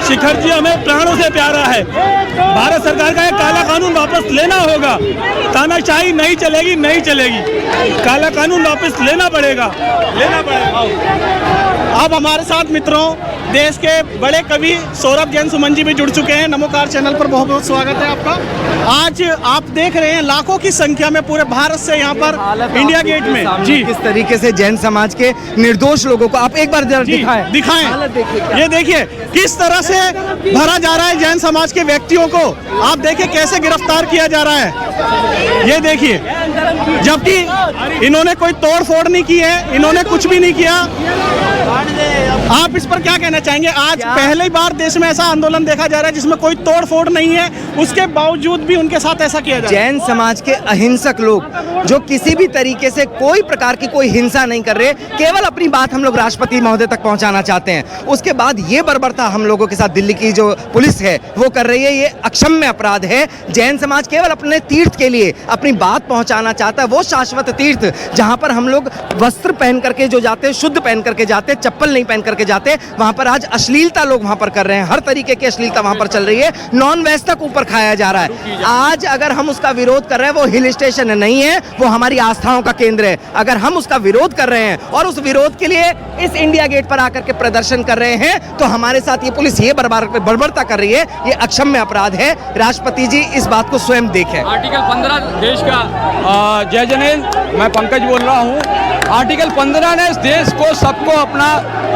शिखर जी हमें प्राणों से प्यारा है। भारत सरकार का ये काला कानून वापस लेना होगा। तानाशाही नहीं चलेगी, नहीं चलेगी। काला कानून वापस लेना पड़ेगा। अब हमारे साथ मित्रों देश के बड़े कवि सौरभ जैन सुमन जी भी जुड़ चुके हैं। नमोकार चैनल पर बहुत बहुत स्वागत है आपका। आज आप देख रहे हैं लाखों की संख्या में पूरे भारत से यहाँ पर इंडिया गेट में जी किस तरीके से जैन समाज के निर्दोष लोगों को आप एक बार दिखाएं। ये देखिए किस तरह से भरा जा रहा है जैन समाज के व्यक्तियों को। आप देखिए कैसे गिरफ्तार किया जा रहा है। ये देखिए, जबकि इन्होंने कोई तोड़ फोड़ नहीं की है, इन्होंने कुछ भी नहीं किया। आप इस पर क्या कहना चाहेंगे? आज पहली बार देश में ऐसा आंदोलन देखा जा रहा है जिसमें कोई तोड़ फोड़ नहीं है, उसके बावजूद भी उनके साथ ऐसा किया जा रहा है। जैन समाज के अहिंसक लोग जो किसी भी तरीके से कोई प्रकार की कोई हिंसा नहीं कर रहे, केवल अपनी बात हम लोग राष्ट्रपति महोदय तक पहुंचाना चाहते हैं। उसके बाद ये बर्बरता हम लोगों के साथ दिल्ली की जो पुलिस है वो कर रही है, ये अक्षम्य अपराध है। जैन समाज केवल अपने तीर्थ के लिए अपनी बात पहुंचाना चाहता है, वो शाश्वत तीर्थ जहां पर हम लोग वस्त्र पहन करके जो जाते हैं, शुद्ध पहन करके जाते हैं, चप्पल नहीं पहन करके जाते, वहां पर आज अश्लीलता लोग वहां पर कर रहे हैं। हर तरीके की अश्लीलता वहां पर चल रही है। नॉन वेज तक ऊपर खाया जा रहा है। आज अगर हम उसका विरोध कर रहे हैं, वो हिल स्टेशन नहीं है, वो हमारी आस्थाओं का केंद्र है। अगर हम उसका विरोध कर रहे हैं और उस विरोध के लिए इस इंडिया गेट पर आकर के प्रदर्शन कर रहे हैं, तो हमारे साथ ये पुलिस ये बर्बरता कर रही है, ये अक्षम्य अपराध है। राष्ट्रपति जी इस बात को स्वयं देखें। आर्टिकल 15 देश का जय जनेन्द्र, मैं पंकज बोल रहा हूँ। आर्टिकल 15 ने इस देश को सबको अपना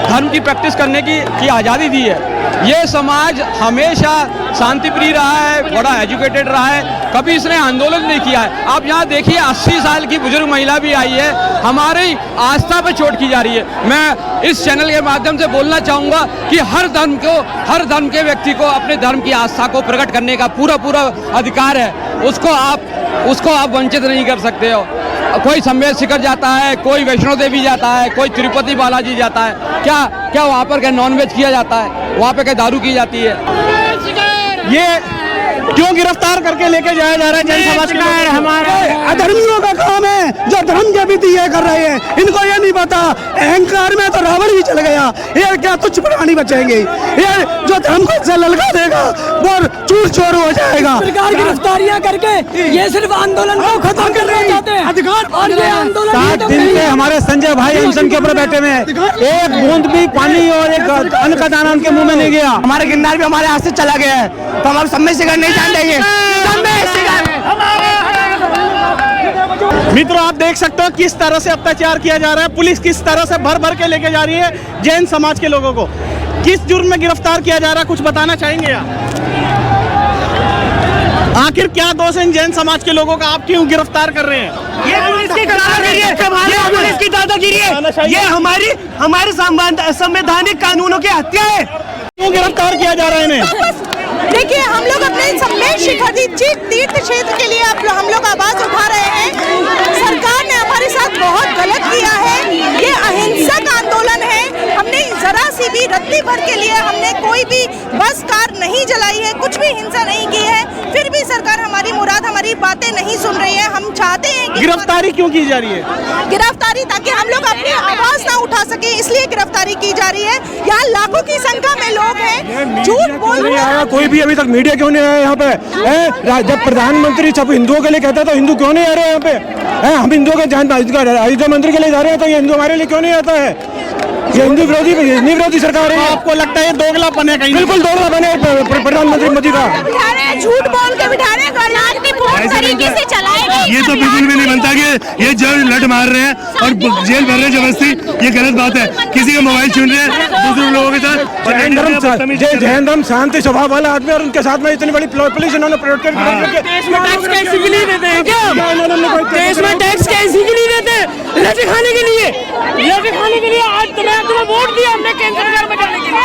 धर्म की प्रैक्टिस करने की आज़ादी दी है। ये समाज हमेशा शांति प्रिय रहा है, बड़ा एजुकेटेड रहा है, कभी इसने आंदोलन नहीं किया है। आप यहाँ देखिए 80 साल की बुजुर्ग महिला भी आई है, हमारी आस्था पर चोट की जा रही है। मैं इस चैनल के माध्यम से बोलना चाहूँगा कि हर धर्म के व्यक्ति को अपने धर्म की आस्था को प्रकट करने का पूरा अधिकार है। उसको आप वंचित नहीं कर सकते हो। कोई सम्मेद शिखर जाता है, कोई वैष्णो देवी जाता है, कोई तिरुपति बालाजी जाता है, क्या वहाँ पर क्या नॉनवेज किया जाता है? वहाँ पे क्या दारू की जाती है? ये क्यों गिरफ्तार करके लेके जाया जा रहा है जैन समाज के? हमारे अधर्मियों का काम है जो धर्म के भी ये कर रहे हैं। इनको ये नहीं पता, अहंकार में तो रावण भी चल गया। ये क्या तुच्छ प्राणी बचेंगे? ये जो धर्म को से ललका देगा वो चूर चोर हो जाएगा। सरकार गिरफ्तारियां करके ये सिर्फ आंदोलन को खत्म करना चाहते हैं। अधिकार और ये आंदोलन 7 दिन से हमारे संजय भाई अनशन के ऊपर बैठे हुए हैं, एक बूंद भी पानी और एक अन्न का दाना उनके मुंह में नहीं गया। हमारे गिरनार भी हमारे हाथ से चला गया है, तो हम सम्मेद शिखर नहीं जान देंगे। मित्रों आप देख सकते हो किस तरह से अत्याचार किया जा रहा है। पुलिस किस तरह से भर के लेके जा रही है जैन समाज के लोगों को। किस जुर्म में गिरफ्तार किया जा रहा है, कुछ बताना चाहेंगे आप? आखिर क्या दोष है इन जैन समाज के लोगों का, आप क्यों गिरफ्तार कर रहे हैं? ये पुलिस की दादागिरी है, ये पुलिस की दादागिरी है, ये हमारे संवैधानिक कानूनों की हत्या है। क्यों गिरफ्तार किया जा रहा है इन्हें? देखिए हम लोग अपने सम्मेद शिखर तीर्थ क्षेत्र के लिए हम लोग आवाज उठा रहे हैं। सरकार ने हमारे साथ बहुत गलत किया है। ये अहिंसक आंदोलन है। हमने जरा सी भी रत्ती भर के लिए हमने कोई भी बस कार नहीं जलाई है, कुछ भी हिंसा नहीं की है। फिर भी सरकार हमारी मुराद, हमारी बातें नहीं सुन रही है। हम चाहते हैं कि गिरफ्तारी क्यों की जा रही है? गिरफ्तारी ताकि हम लोग अपनी आवाज ना उठा सके, इसलिए गिरफ्तारी की जा रही है। यहाँ लाखों की संख्या में लोग हैं, झूठ बोल रहे हैं। कोई भी अभी तक मीडिया क्यों नहीं आया यहाँ पे? जब प्रधानमंत्री सब हिंदुओं के लिए कहता है तो हिंदू क्यों नहीं आ रहे यहाँ पे? हम हिंदुओं के अयोध्या मंदिर के लिए जा रहे हैं तो ये हिंदू हमारे लिए क्यों नहीं आता है? ये हिंदू विरोधी सरकार है। आपको लगता है दोगलापन है कहीं? बिल्कुल दोगलापन है प्रधानमंत्री मोदी का। झूठ बोल के बिठा रहे हैं, तरीके से चलाएंगे। ये तो बिल्कुल भी नहीं बनता कि ये जज लट मार रहे हैं और जेल भर रहे हैं जबरदस्ती। ये गलत बात है। किसी का मोबाइल छीन रहे हैं दूसरे लोगों के साथ। जैन धर्म शांति स्वभाव वाला आदमी और उनके साथ में इतनी बड़ी पुलिस इन्होंने प्रोटेक्ट करके देश में टैक्स कैसे के लिए देते हैं क्या? देश में टैक्स कैसे के लिए देते हैं? लटे खाने के लिए, लटे खाने के लिए। आज तुम्हें वोट दिया हमने केंद्र सरकार में जाने के लिए।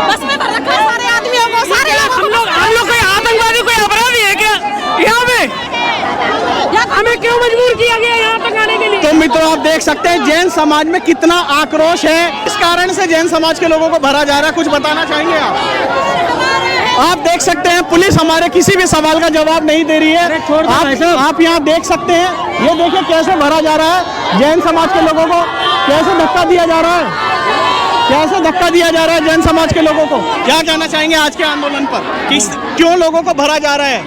बस में भर रखा सारे आदमियों को, सारे हम लोग कोई आतंकवादी, कोई अपराधी है क्या यहाँ पे? हमें क्यों मजबूर किया गया यहाँ तक आने के लिए? तो मित्रों आप देख सकते हैं जैन समाज में कितना आक्रोश है। इस कारण से जैन समाज के लोगों को भरा जा रहा है। कुछ बताना चाहेंगे आप देख सकते हैं पुलिस हमारे किसी भी सवाल का जवाब नहीं दे रही है। आप यहाँ देख सकते हैं, ये देखिए कैसे भरा जा रहा है जैन समाज के लोगों को, कैसे धक्का दिया जा रहा है। कैसे धक्का दिया जा रहा है जैन समाज के लोगों को? क्या कहना चाहेंगे आज के आंदोलन पर? क्यों लोगों को भरा जा रहा है?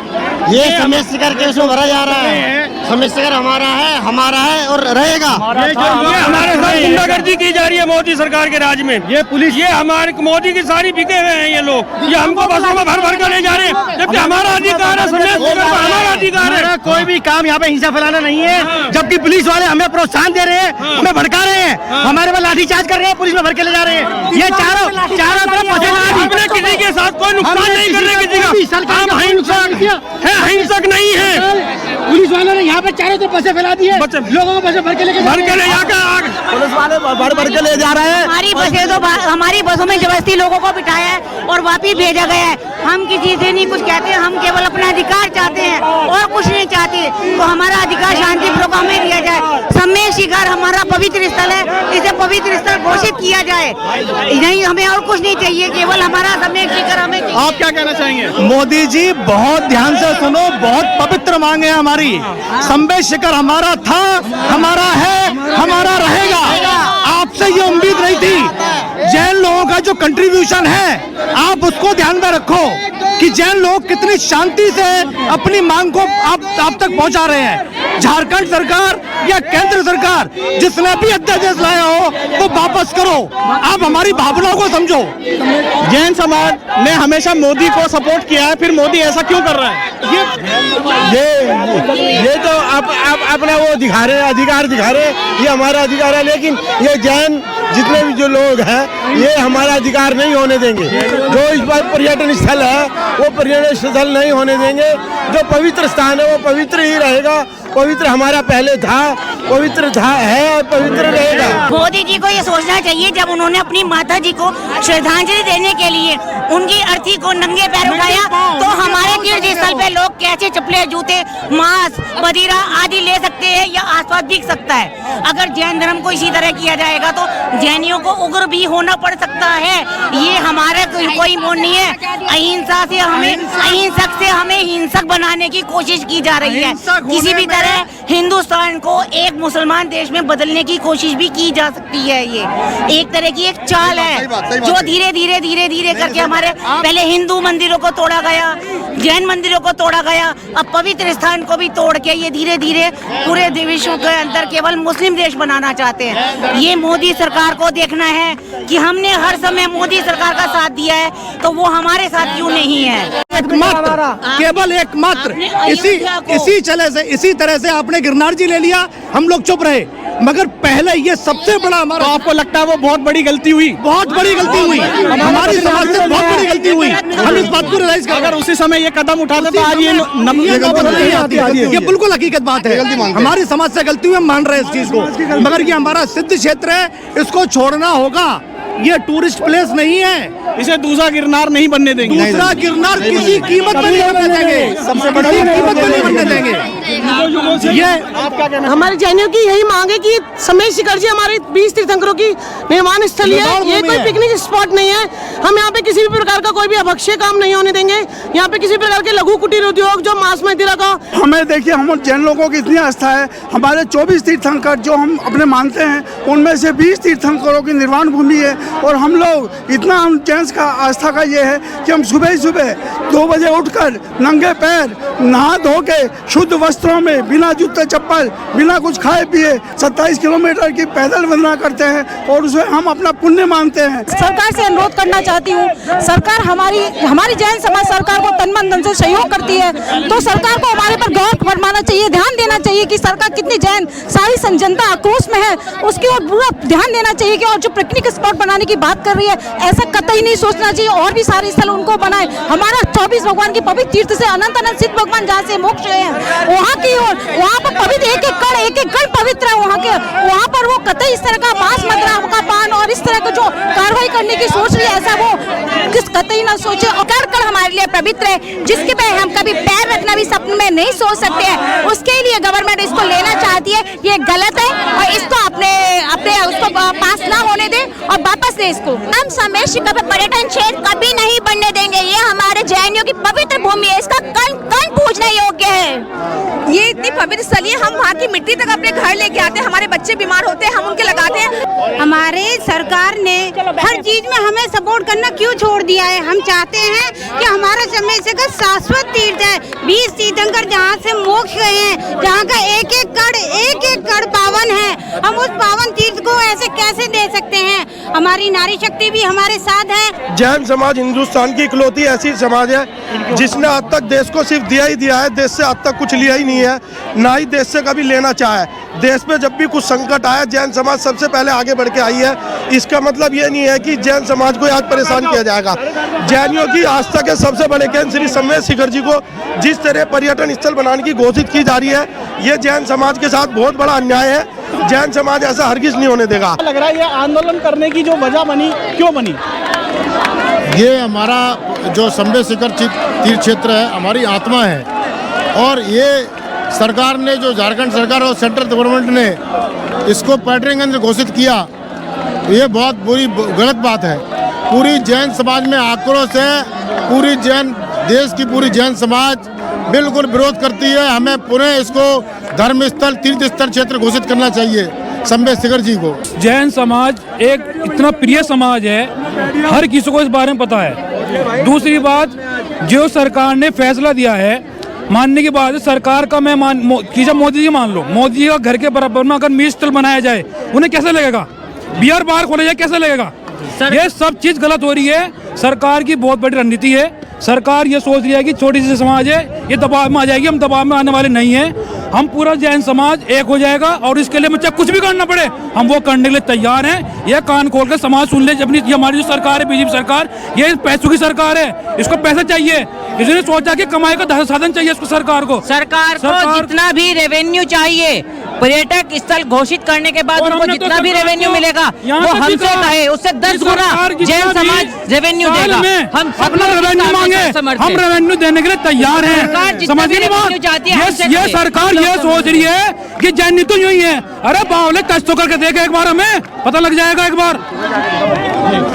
ये समय शिखर के उसमें भरा जा रहा है। समय शिखर हमारा है और रहेगा। ये हमारे साथ गुंडागर्दी की जा रही है मोदी सरकार के राज में। ये पुलिस, ये हमारे मोदी की सारी बिके हुए हैं ये लोग। ये हमको बसों में भर भर कर ले जा रहे हैं, जबकि हमारा अधिकार है, हमारा अधिकार है। कोई भी काम यहाँ पे हिंसा फैलाना नहीं है, जबकि पुलिस वाले हमें प्रोत्साहन दे रहे हैं, हमें भड़का रहे हैं, हमारे पर लाठीचार्ज कर रहे हैं, पुलिस में भर के ले जा रहे हैं। ये चारों तरफ अपने किसी के साथ कोई नुकसान नहीं कर रहे किसी का। हम हिंसक नहीं है। पुलिस वालों ने यहाँ पे चारों तरफ बसें फैला दी है, लोगों को बसें भर के ले जाकर पुलिस वाले भर के ले जा रहे हैं। हमारी बसों में जबरदस्ती लोगों को बिठाया है और वापिस भेजा गया है। हम किसी से नहीं कुछ कहते, हम केवल अपना अधिकार चाहते हैं और कुछ नहीं चाहते। तो हमारा अधिकार शांतिपूर्वक हमें दिया जाए। समय शिखर हमारा पवित्र स्थल है, इसे पवित्र स्थल घोषित किया जाए। नहीं, हमें और कुछ नहीं चाहिए, केवल हमारा समय शिखर हमें। आप क्या कहना चाहेंगे? मोदी जी बहुत ध्यान से सुनो, बहुत पवित्र मांगे हमारी। समय शिखर हमारा था, हमारा है, हमारा रहेगा। आपसे ये उम्मीद नहीं थी। जैन लोगों का जो कंट्रीब्यूशन है आप उसको ध्यान में रखो कि जैन लोग कितनी शांति से अपनी मांग को आप तक पहुंचा रहे हैं। झारखंड सरकार या केंद्र सरकार जिसने भी अध्यादेश लाया हो वो वापस करो। आप हमारी भावनाओं को समझो। जैन समाज ने हमेशा मोदी को सपोर्ट किया है, फिर मोदी ऐसा क्यों कर रहा है? ये तो आप अपना वो दिखा रहे हैं, अधिकार दिखा रहे हैं, ये हमारा अधिकार है। लेकिन ये जैन जितने भी जो लोग हैं ये हमारा अधिकार नहीं होने देंगे। जो इस बार पर्यटन स्थल है वो पर्यटन स्थल नहीं होने देंगे। जो पवित्र स्थान है वो पवित्र ही रहेगा। पवित्र हमारा पहले था, पवित्र था, है और पवित्र रहेगा। मोदी जी को ये सोचना चाहिए, जब उन्होंने अपनी माता जी को श्रद्धांजलि देने के लिए उनकी अर्थी को नंगे पैर उठाया, तो हमारे तीर्थ स्थल पे लोग कैसे चप्पले, जूते, मांस, मदिरा आदि ले सकते हैं या आसपास बिक सकता है। अगर जैन धर्म को इसी तरह किया जाएगा तो जैनियों को उग्र भी होना पड़ सकता है। ये हमारा कोई मोड़ नहीं है। अहिंसक से हमें हिंसक बनाने की कोशिश की जा रही है। किसी भी तरह हिंदुस्तान को एक मुसलमान देश में बदलने की कोशिश भी की जा सकती है। ये एक तरह की एक चाल है जो धीरे धीरे करके हमारे पहले हिंदू मंदिरों को तोड़ा गया, जैन मंदिरों को तोड़ा गया, अब पवित्र स्थान को भी तोड़ के ये धीरे धीरे पूरे विश्व के अंदर केवल मुस्लिम देश बनाना चाहते हैं। ये मोदी सरकार को देखना है कि हमने हर समय मोदी सरकार का साथ दिया है, तो वो हमारे साथ क्यों नहीं है। केवल एकमात्र इसी तरह से आपने गिरनार जी ले लिया, हम लोग चुप रहे। मगर पहले ये सबसे बड़ा हमारा, तो आपको लगता है वो बहुत बड़ी गलती हुई? बहुत बड़ी गलती हुई, हमारी समाज से बहुत बड़ी गलती हुई। हम इस बात को रियलाइज कर, अगर उसी समय ये कदम उठाते तो आज ये बिल्कुल हकीकत बात है। हमारी समाज से गलती हुई, हम मान रहे हैं इस चीज को। मगर ये हमारा सिद्ध क्षेत्र है, इसको छोड़ना होगा। ये टूरिस्ट प्लेस नहीं है, इसे दूसरा गिरनार नहीं बनने देंगे। दूसरा गिरनार किसी कीमत पर नहीं बनने देंगे, सबसे बड़ी कीमत पर नहीं बनने देंगे। ये आप क्या कहना? हमारे जैनियों की यही मांग है कि समय शिखर जी हमारे 20 तीर्थंकरों की निर्माण स्थल है, ये कोई पिकनिक स्पॉट नहीं है। हम यहाँ पे किसी भी प्रकार का कोई भी अभक्ष्य काम नहीं होने देंगे। यहाँ पे किसी प्रकार के लघु कुटीर उद्योग जो मांस मदिरा का, हमें देखिए, हम जैन लोगों की इतनी आस्था है। हमारे 24 तीर्थंकर जो हम अपने मानते हैं उनमें से 20 तीर्थंकरों की निर्वाण भूमि है। और हम लोग इतना, हम जैन का आस्था का ये है कि हम सुबह ही सुबह 2 बजे उठकर नंगे पैर नहा धो के शुद्ध वस्त्रों में, बिना जूते चप्पल, बिना कुछ खाए पिए 27 किलोमीटर की पैदल वंदना करते हैं और उसे हम अपना पुण्य मानते हैं। सरकार से अनुरोध करना चाहती हूँ, सरकार हमारी जैन समाज सरकार को तन मन धन से सहयोग करती है, तो सरकार को हमारे पर गौर फरमाना चाहिए, ध्यान देना चाहिए कि सरकार कितनी जैन सारी जनता आक्रोश में है, उसकी ओर पूरा ध्यान देना चाहिए। कि और जो पिकनिक स्पॉट बनाने की बात कर रही है, ऐसा कतई नहीं सोचना चाहिए। और भी सारे स्थल उनको बनाए। हमारा 24 भगवान की पवित्र तीर्थ से अनंत सिद्ध भगवान जहाँ से मोक्ष है, वहाँ की ओर, वहाँ पर पवित्र एक एक कण पवित्र है वहाँ के, वहाँ पर वो कतई इस तरह का मांस मदिरा का पान और इस तरह का जो कार्रवाई करने की सोच रही है, ऐसा वो किस कतई ना सोचे। और कण हमारे लिए पवित्र है, जिसके पे हम कभी पैर रखना भी सपने में नहीं सोच सकते हैं। उसके लिए गवर्नमेंट इसको लेना चाहती है, ये गलत है और इसको अपने उसको पास ना होने दे और वापस दे इसको। हम समय शिखर पे पर्यटन क्षेत्र कभी नहीं बनने देंगे। ये हमारे जैनियों की पवित्र भूमि है, इसका कण पूजने योग्य है। ये इतनी पवित्र स्थल है, हम वहाँ की मिट्टी तक अपने घर लेके आते हैं, हमारे बच्चे बच्चे बीमार होते हैं, हम उनके लगाते हैं। हमारे सरकार ने हर चीज में हमें सपोर्ट करना क्यों छोड़ दिया है? हम चाहते हैं कि हमारा समय से का शाश्वत तीर्थ है, 20 तीर्थंकर जहाँ से मोक्ष गए हैं, जहाँ का एक एक कड़ पावन है, हम उस पावन तीर्थ को ऐसे कैसे दे सकते हैं? हमारी नारी शक्ति भी हमारे साथ है। जैन समाज हिंदुस्तान की इकलौती ऐसी समाज है जिसने आज तक देश को सिर्फ दिया ही दिया है, देश से आज तक कुछ लिया ही नहीं है, ना ही देश से कभी लेना चाहा है। देश पे जब भी कुछ संकट आया, जैन समाज सबसे पहले आगे बढ़ के आई है। इसका मतलब ये नहीं है कि जैन समाज को आज परेशान किया जाएगा। जैनियों की आस्था के सबसे बड़े केंद्र श्री सम्मेद शिखर जी को जिस तरह पर्यटन स्थल बनाने की घोषित की जा रही है, ये जैन समाज के साथ बहुत बड़ा अन्याय है। जैन समाज ऐसा हरगिज नहीं होने देगा। लग रहा है ये आंदोलन करने की जो वजह बनी, क्यों बनी? ये हमारा जो सम्मेद शिखर तीर्थ क्षेत्र है, हमारी आत्मा है, और ये सरकार ने, जो झारखंड सरकार और सेंट्रल गवर्नमेंट ने इसको पर्यटन केंद्र घोषित किया, ये बहुत बुरी गलत बात है। पूरी जैन समाज में आक्रोश है, पूरी जैन देश की पूरी जैन समाज बिल्कुल विरोध करती है। हमें पुनः इसको धर्म स्थल, तीर्थ स्थल क्षेत्र घोषित करना चाहिए सम्मेद शिखर जी को। जैन समाज एक इतना प्रिय समाज है, हर किसी को इस बारे में पता है। दूसरी बात, जो सरकार ने फैसला दिया है, मानने की बात है, सरकार का मैं मोदी जी मान लो, मोदी जी का घर के बराबर में अगर मीट स्थल बनाया जाए, उन्हें कैसे लगेगा? बियर बार खोला जाए, कैसे लगेगा? ये सब चीज गलत हो रही है। सरकार की बहुत बड़ी रणनीति है। सरकार ये सोच रही है कि छोटी सी समाज है, ये दबाव में आ जाएगी। हम दबाव में आने वाले नहीं हैं। हम पूरा जैन समाज एक हो जाएगा, और इसके लिए मुझे कुछ भी करना पड़े, हम वो करने के लिए तैयार हैं। ये कान खोल कर समाज सुन ले। अपनी हमारी जो सरकार है, बीजेपी सरकार, ये पैसों की सरकार है, इसको पैसा चाहिए। इसने सोचा कि कमाई का साधन चाहिए इसको। सरकार को जितना भी रेवेन्यू चाहिए, पर्यटक स्थल घोषित करने के बाद उनको जितना भी रेवेन्यू मिलेगा, वो हमसे कहे, उससे 10 गुना जैन समाज रेवेन्यू देगा। हम अपना रेवेन्यू मांगे, हम रेवेन्यू देने के लिए तैयार हैं। समझिए ना बात? ये सरकार ये सोच रही है कि जैन तो यूं ही है। अरे बावले, टच तो करके देखे एक बार, हमें पता लग जाएगा एक बार।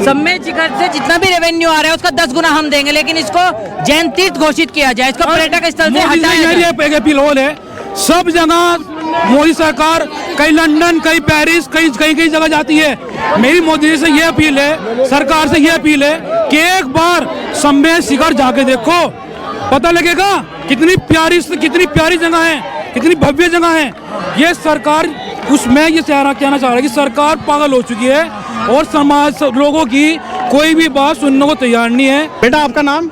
सम्मेद शिखर से जितना भी रेवेन्यू आ रहा है उसका 10 गुना हम देंगे, लेकिन इसको जैन तीर्थ घोषित किया जाए, इसको पर्यटक स्थल से हटाया जाए। अपील है सब जगह। मोदी सरकार कहीं लंदन, कहीं पेरिस, कहीं जगह जाती है। मेरी मोदी जी से ये अपील है, सरकार से ये अपील है कि एक बार सम्मेद शिखर जाके देखो, पता लगेगा कितनी प्यारी जगह है, कितनी भव्य जगह है। ये सरकार, उसमें ये कहना चाह रहा है कि सरकार पागल हो चुकी है, और समाज लोगों की कोई भी बात सुनने को तैयार नहीं है। बेटा, आपका नाम?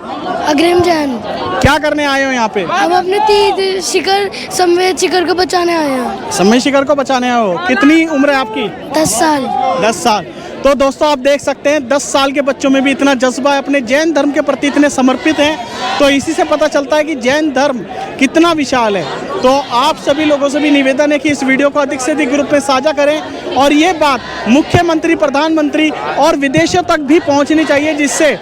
अग्रिम जैन। क्या करने आए हो यहाँ पे? हम अपने तीर्थ शिखर, सम्मेद शिखर को बचाने आए हैं। सम्मेद शिखर को बचाने आए हो? कितनी उम्र है आपकी? 10 साल। 10 साल। तो दोस्तों, आप देख सकते हैं 10 साल के बच्चों में भी इतना जज्बा है, अपने जैन धर्म के प्रति इतने समर्पित हैं। तो इसी से पता चलता है कि जैन धर्म कितना विशाल है। तो आप सभी लोगों से भी निवेदन है कि इस वीडियो को अधिक से अधिक ग्रुप में साझा करें, और ये बात मुख्यमंत्री, प्रधानमंत्री और विदेशों तक भी पहुंचनी चाहिए, जिससे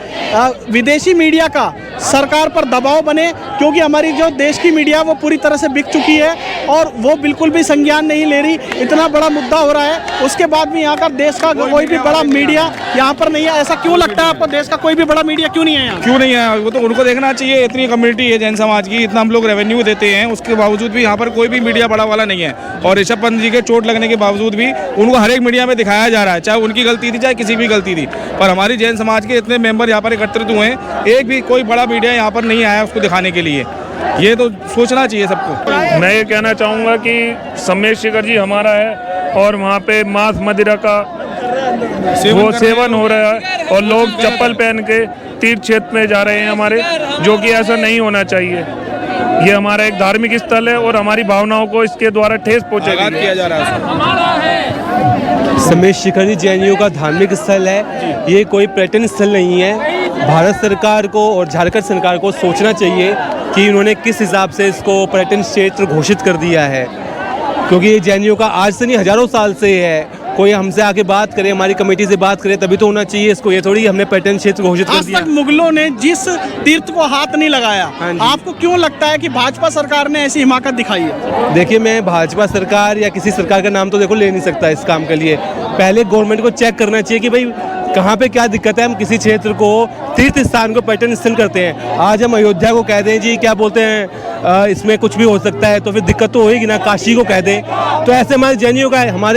विदेशी मीडिया का सरकार पर दबाव बने, क्योंकि हमारी जो देश की मीडिया वो पूरी तरह से बिक चुकी है और वो बिल्कुल भी संज्ञान नहीं ले रही। इतना बड़ा मुद्दा हो रहा है, उसके बाद भी यहाँ का देश का कोई भी बड़ा मीडिया यहाँ पर नहीं है। ऐसा क्यों लगता है आपको? देश का कोई भी बड़ा मीडिया क्यों नहीं है यहाँ? क्यों नहीं है? वो तो उनको देखना चाहिए। इतनी कम्युनिटी है जैन समाज की, इतना हम लोग रेवेन्यू देते हैं, उसके बावजूद भी यहाँ पर कोई भी मीडिया बड़ा वाला नहीं है। और ऋषभ पंत जी के चोट लगने के बावजूद भी उनको हर एक मीडिया में दिखाया जा रहा है, चाहे उनकी गलती थी, चाहे किसी भी गलती थी। पर हमारी जैन समाज के इतने मेंबर यहाँ पर एकत्रित हुए हैं, एक भी कोई बड़ा मीडिया यहाँ पर नहीं आया उसको दिखाने के लिए। ये तो सोचना चाहिए सबको। मैं ये कहना चाहूँगा कि सम्मेद शिखर जी हमारा है, और वहाँ पे मांस मदिरा का वो सेवन हो रहा है, और लोग चप्पल पहन के तीर्थ क्षेत्र में जा रहे हैं हमारे, जो कि ऐसा नहीं होना चाहिए। ये हमारा एक धार्मिक स्थल है, और हमारी भावनाओं को इसके द्वारा ठेस पहुँचाया किया जा रहा है। सम्मेद शिखर जी जैनियों का धार्मिक स्थल है, ये कोई पर्यटन स्थल नहीं है। भारत सरकार को और झारखंड सरकार को सोचना चाहिए कि उन्होंने किस हिसाब से इसको पर्यटन क्षेत्र घोषित कर दिया है, क्योंकि ये जैनियों का आज से नहीं, हजारों साल से है। कोई हमसे आके बात करे, हमारी कमेटी से बात करे, तभी तो होना चाहिए इसको। ये थोड़ी हमने पर्यटन क्षेत्र घोषित कर दिया। आज तक मुगलों ने जिस तीर्थ को हाथ नहीं लगाया, आपको क्यों लगता है कि भाजपा सरकार ने ऐसी हिमाकत दिखाई है? देखिए, मैं भाजपा सरकार या किसी सरकार का नाम तो देखो ले नहीं सकता इस काम के लिए। पहले गवर्नमेंट को चेक करना चाहिए कि भाई कहाँ पे क्या दिक्कत है। हम किसी क्षेत्र को, तीर्थ स्थान को पर्यटन स्थल करते हैं, आज हम अयोध्या को कह दें जी क्या बोलते हैं इसमें कुछ भी हो सकता है, तो फिर दिक्कत तो होगी ना। काशी को कह दें, तो ऐसे हमारे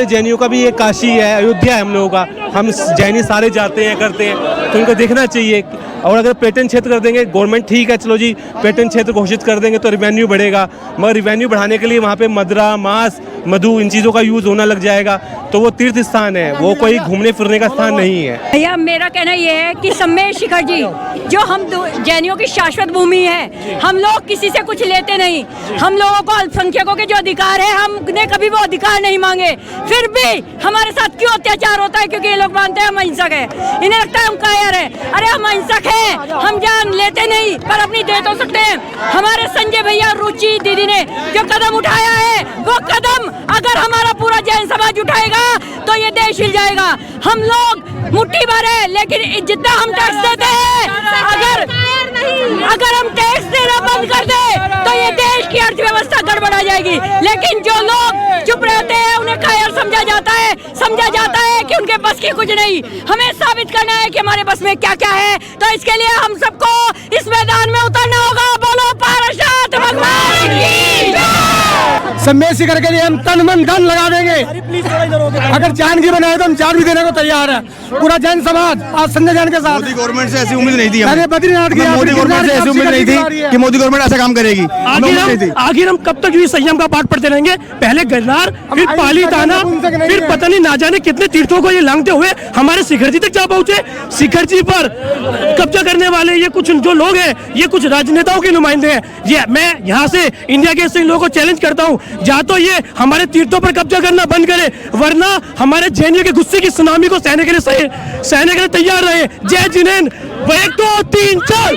जैनियों का भी ये काशी है, अयोध्या है हम लोगों का। हम जैनी सारे जाते हैं, करते हैं, तो उनको देखना चाहिए। और अगर पर्यटन क्षेत्र कर देंगे गवर्नमेंट, ठीक है चलो जी पर्यटन क्षेत्र घोषित कर देंगे तो रिवेन्यू बढ़ेगा, मगर रिवेन्यू बढ़ाने के लिए वहाँ पे मदरा, मांस, मधु, इन चीज़ों का यूज़ होना लग जाएगा, तो वो तीर्थ स्थान है, वो कोई घूमने फिरने का स्थान नहीं है। भैया मेरा कहना ये है कि सम्मेद शिखर जी जो हम जैनियों की शाश्वत भूमि है, हम लोग किसी से कुछ लेते नहीं। हम लोगों को अल्पसंख्यकों के जो अधिकार है, हमने कभी वो अधिकार नहीं मांगे, फिर भी हमारे साथ क्यों अत्याचार होता है? क्योंकि ये लोग मानते हैं हम अहिंसक है, इन्हें लगता है हम कायर है। अरे हम अहिंसक है, हम जान लेते नहीं पर अपनी दे तो सकते हैं। हमारे संजय भैया, रुचि दीदी ने जो कदम उठाया है, वो कदम अगर हमारा पूरा जैन समाज उठाएगा तो ये देश हिल जाएगा। हम लोग मुट्ठी भर है, लेकिन जितना हम टैक्स देते हैं, अगर हम टैक्स देना बंद कर दे तो ये देश की अर्थव्यवस्था गड़बड़ा जाएगी। लेकिन जो लोग चुप रहते हैं उन्हें कायर समझा जाता है कि उनके बस की कुछ नहीं। हमें साबित करना है कि हमारे बस में क्या क्या है, तो इसके लिए हम सबको इस मैदान में उतरना होगा। बोलो पारशनाथ भगवान की जय। सम्मेद शिखर के लिए हम तन मन धन लगा देंगे। अगर जान की बनाए तो हम जान भी देने को तैयार है। पूरा जैन समाज आज संजय जैन के साथ। मोदी गवर्नमेंट से ऐसी उम्मीद नहीं थी हमें। बद्रीनाथ की मोदी गवर्नमेंट से ऐसी उम्मीद नहीं थी कि मोदी गवर्नमेंट ऐसा काम करेगी। आखिर हम कब तक ये संयम का पाठ पढ़ते रहेंगे? पहले गिरनार, फिर पालीताना, फिर पता नहीं ना जाने कितने तीर्थों को ये लांघते हुए हमारे शिखर जी तक जा पहुंचे। शिखर जी पर कब्जा करने वाले ये कुछ जो लोग हैं, ये कुछ राजनेताओं के नुमाइंदे हैं। ये मैं यहाँ से इंडिया के ऐसे लोगों को चैलेंज करता हूँ, या तो ये हमारे तीर्थों पर कब्जा करना बंद करे, वरना हमारे जैनियों के गुस्से की सुनामी को सहने के लिए तैयार रहे। जय जिनेन। 1 2 3 4।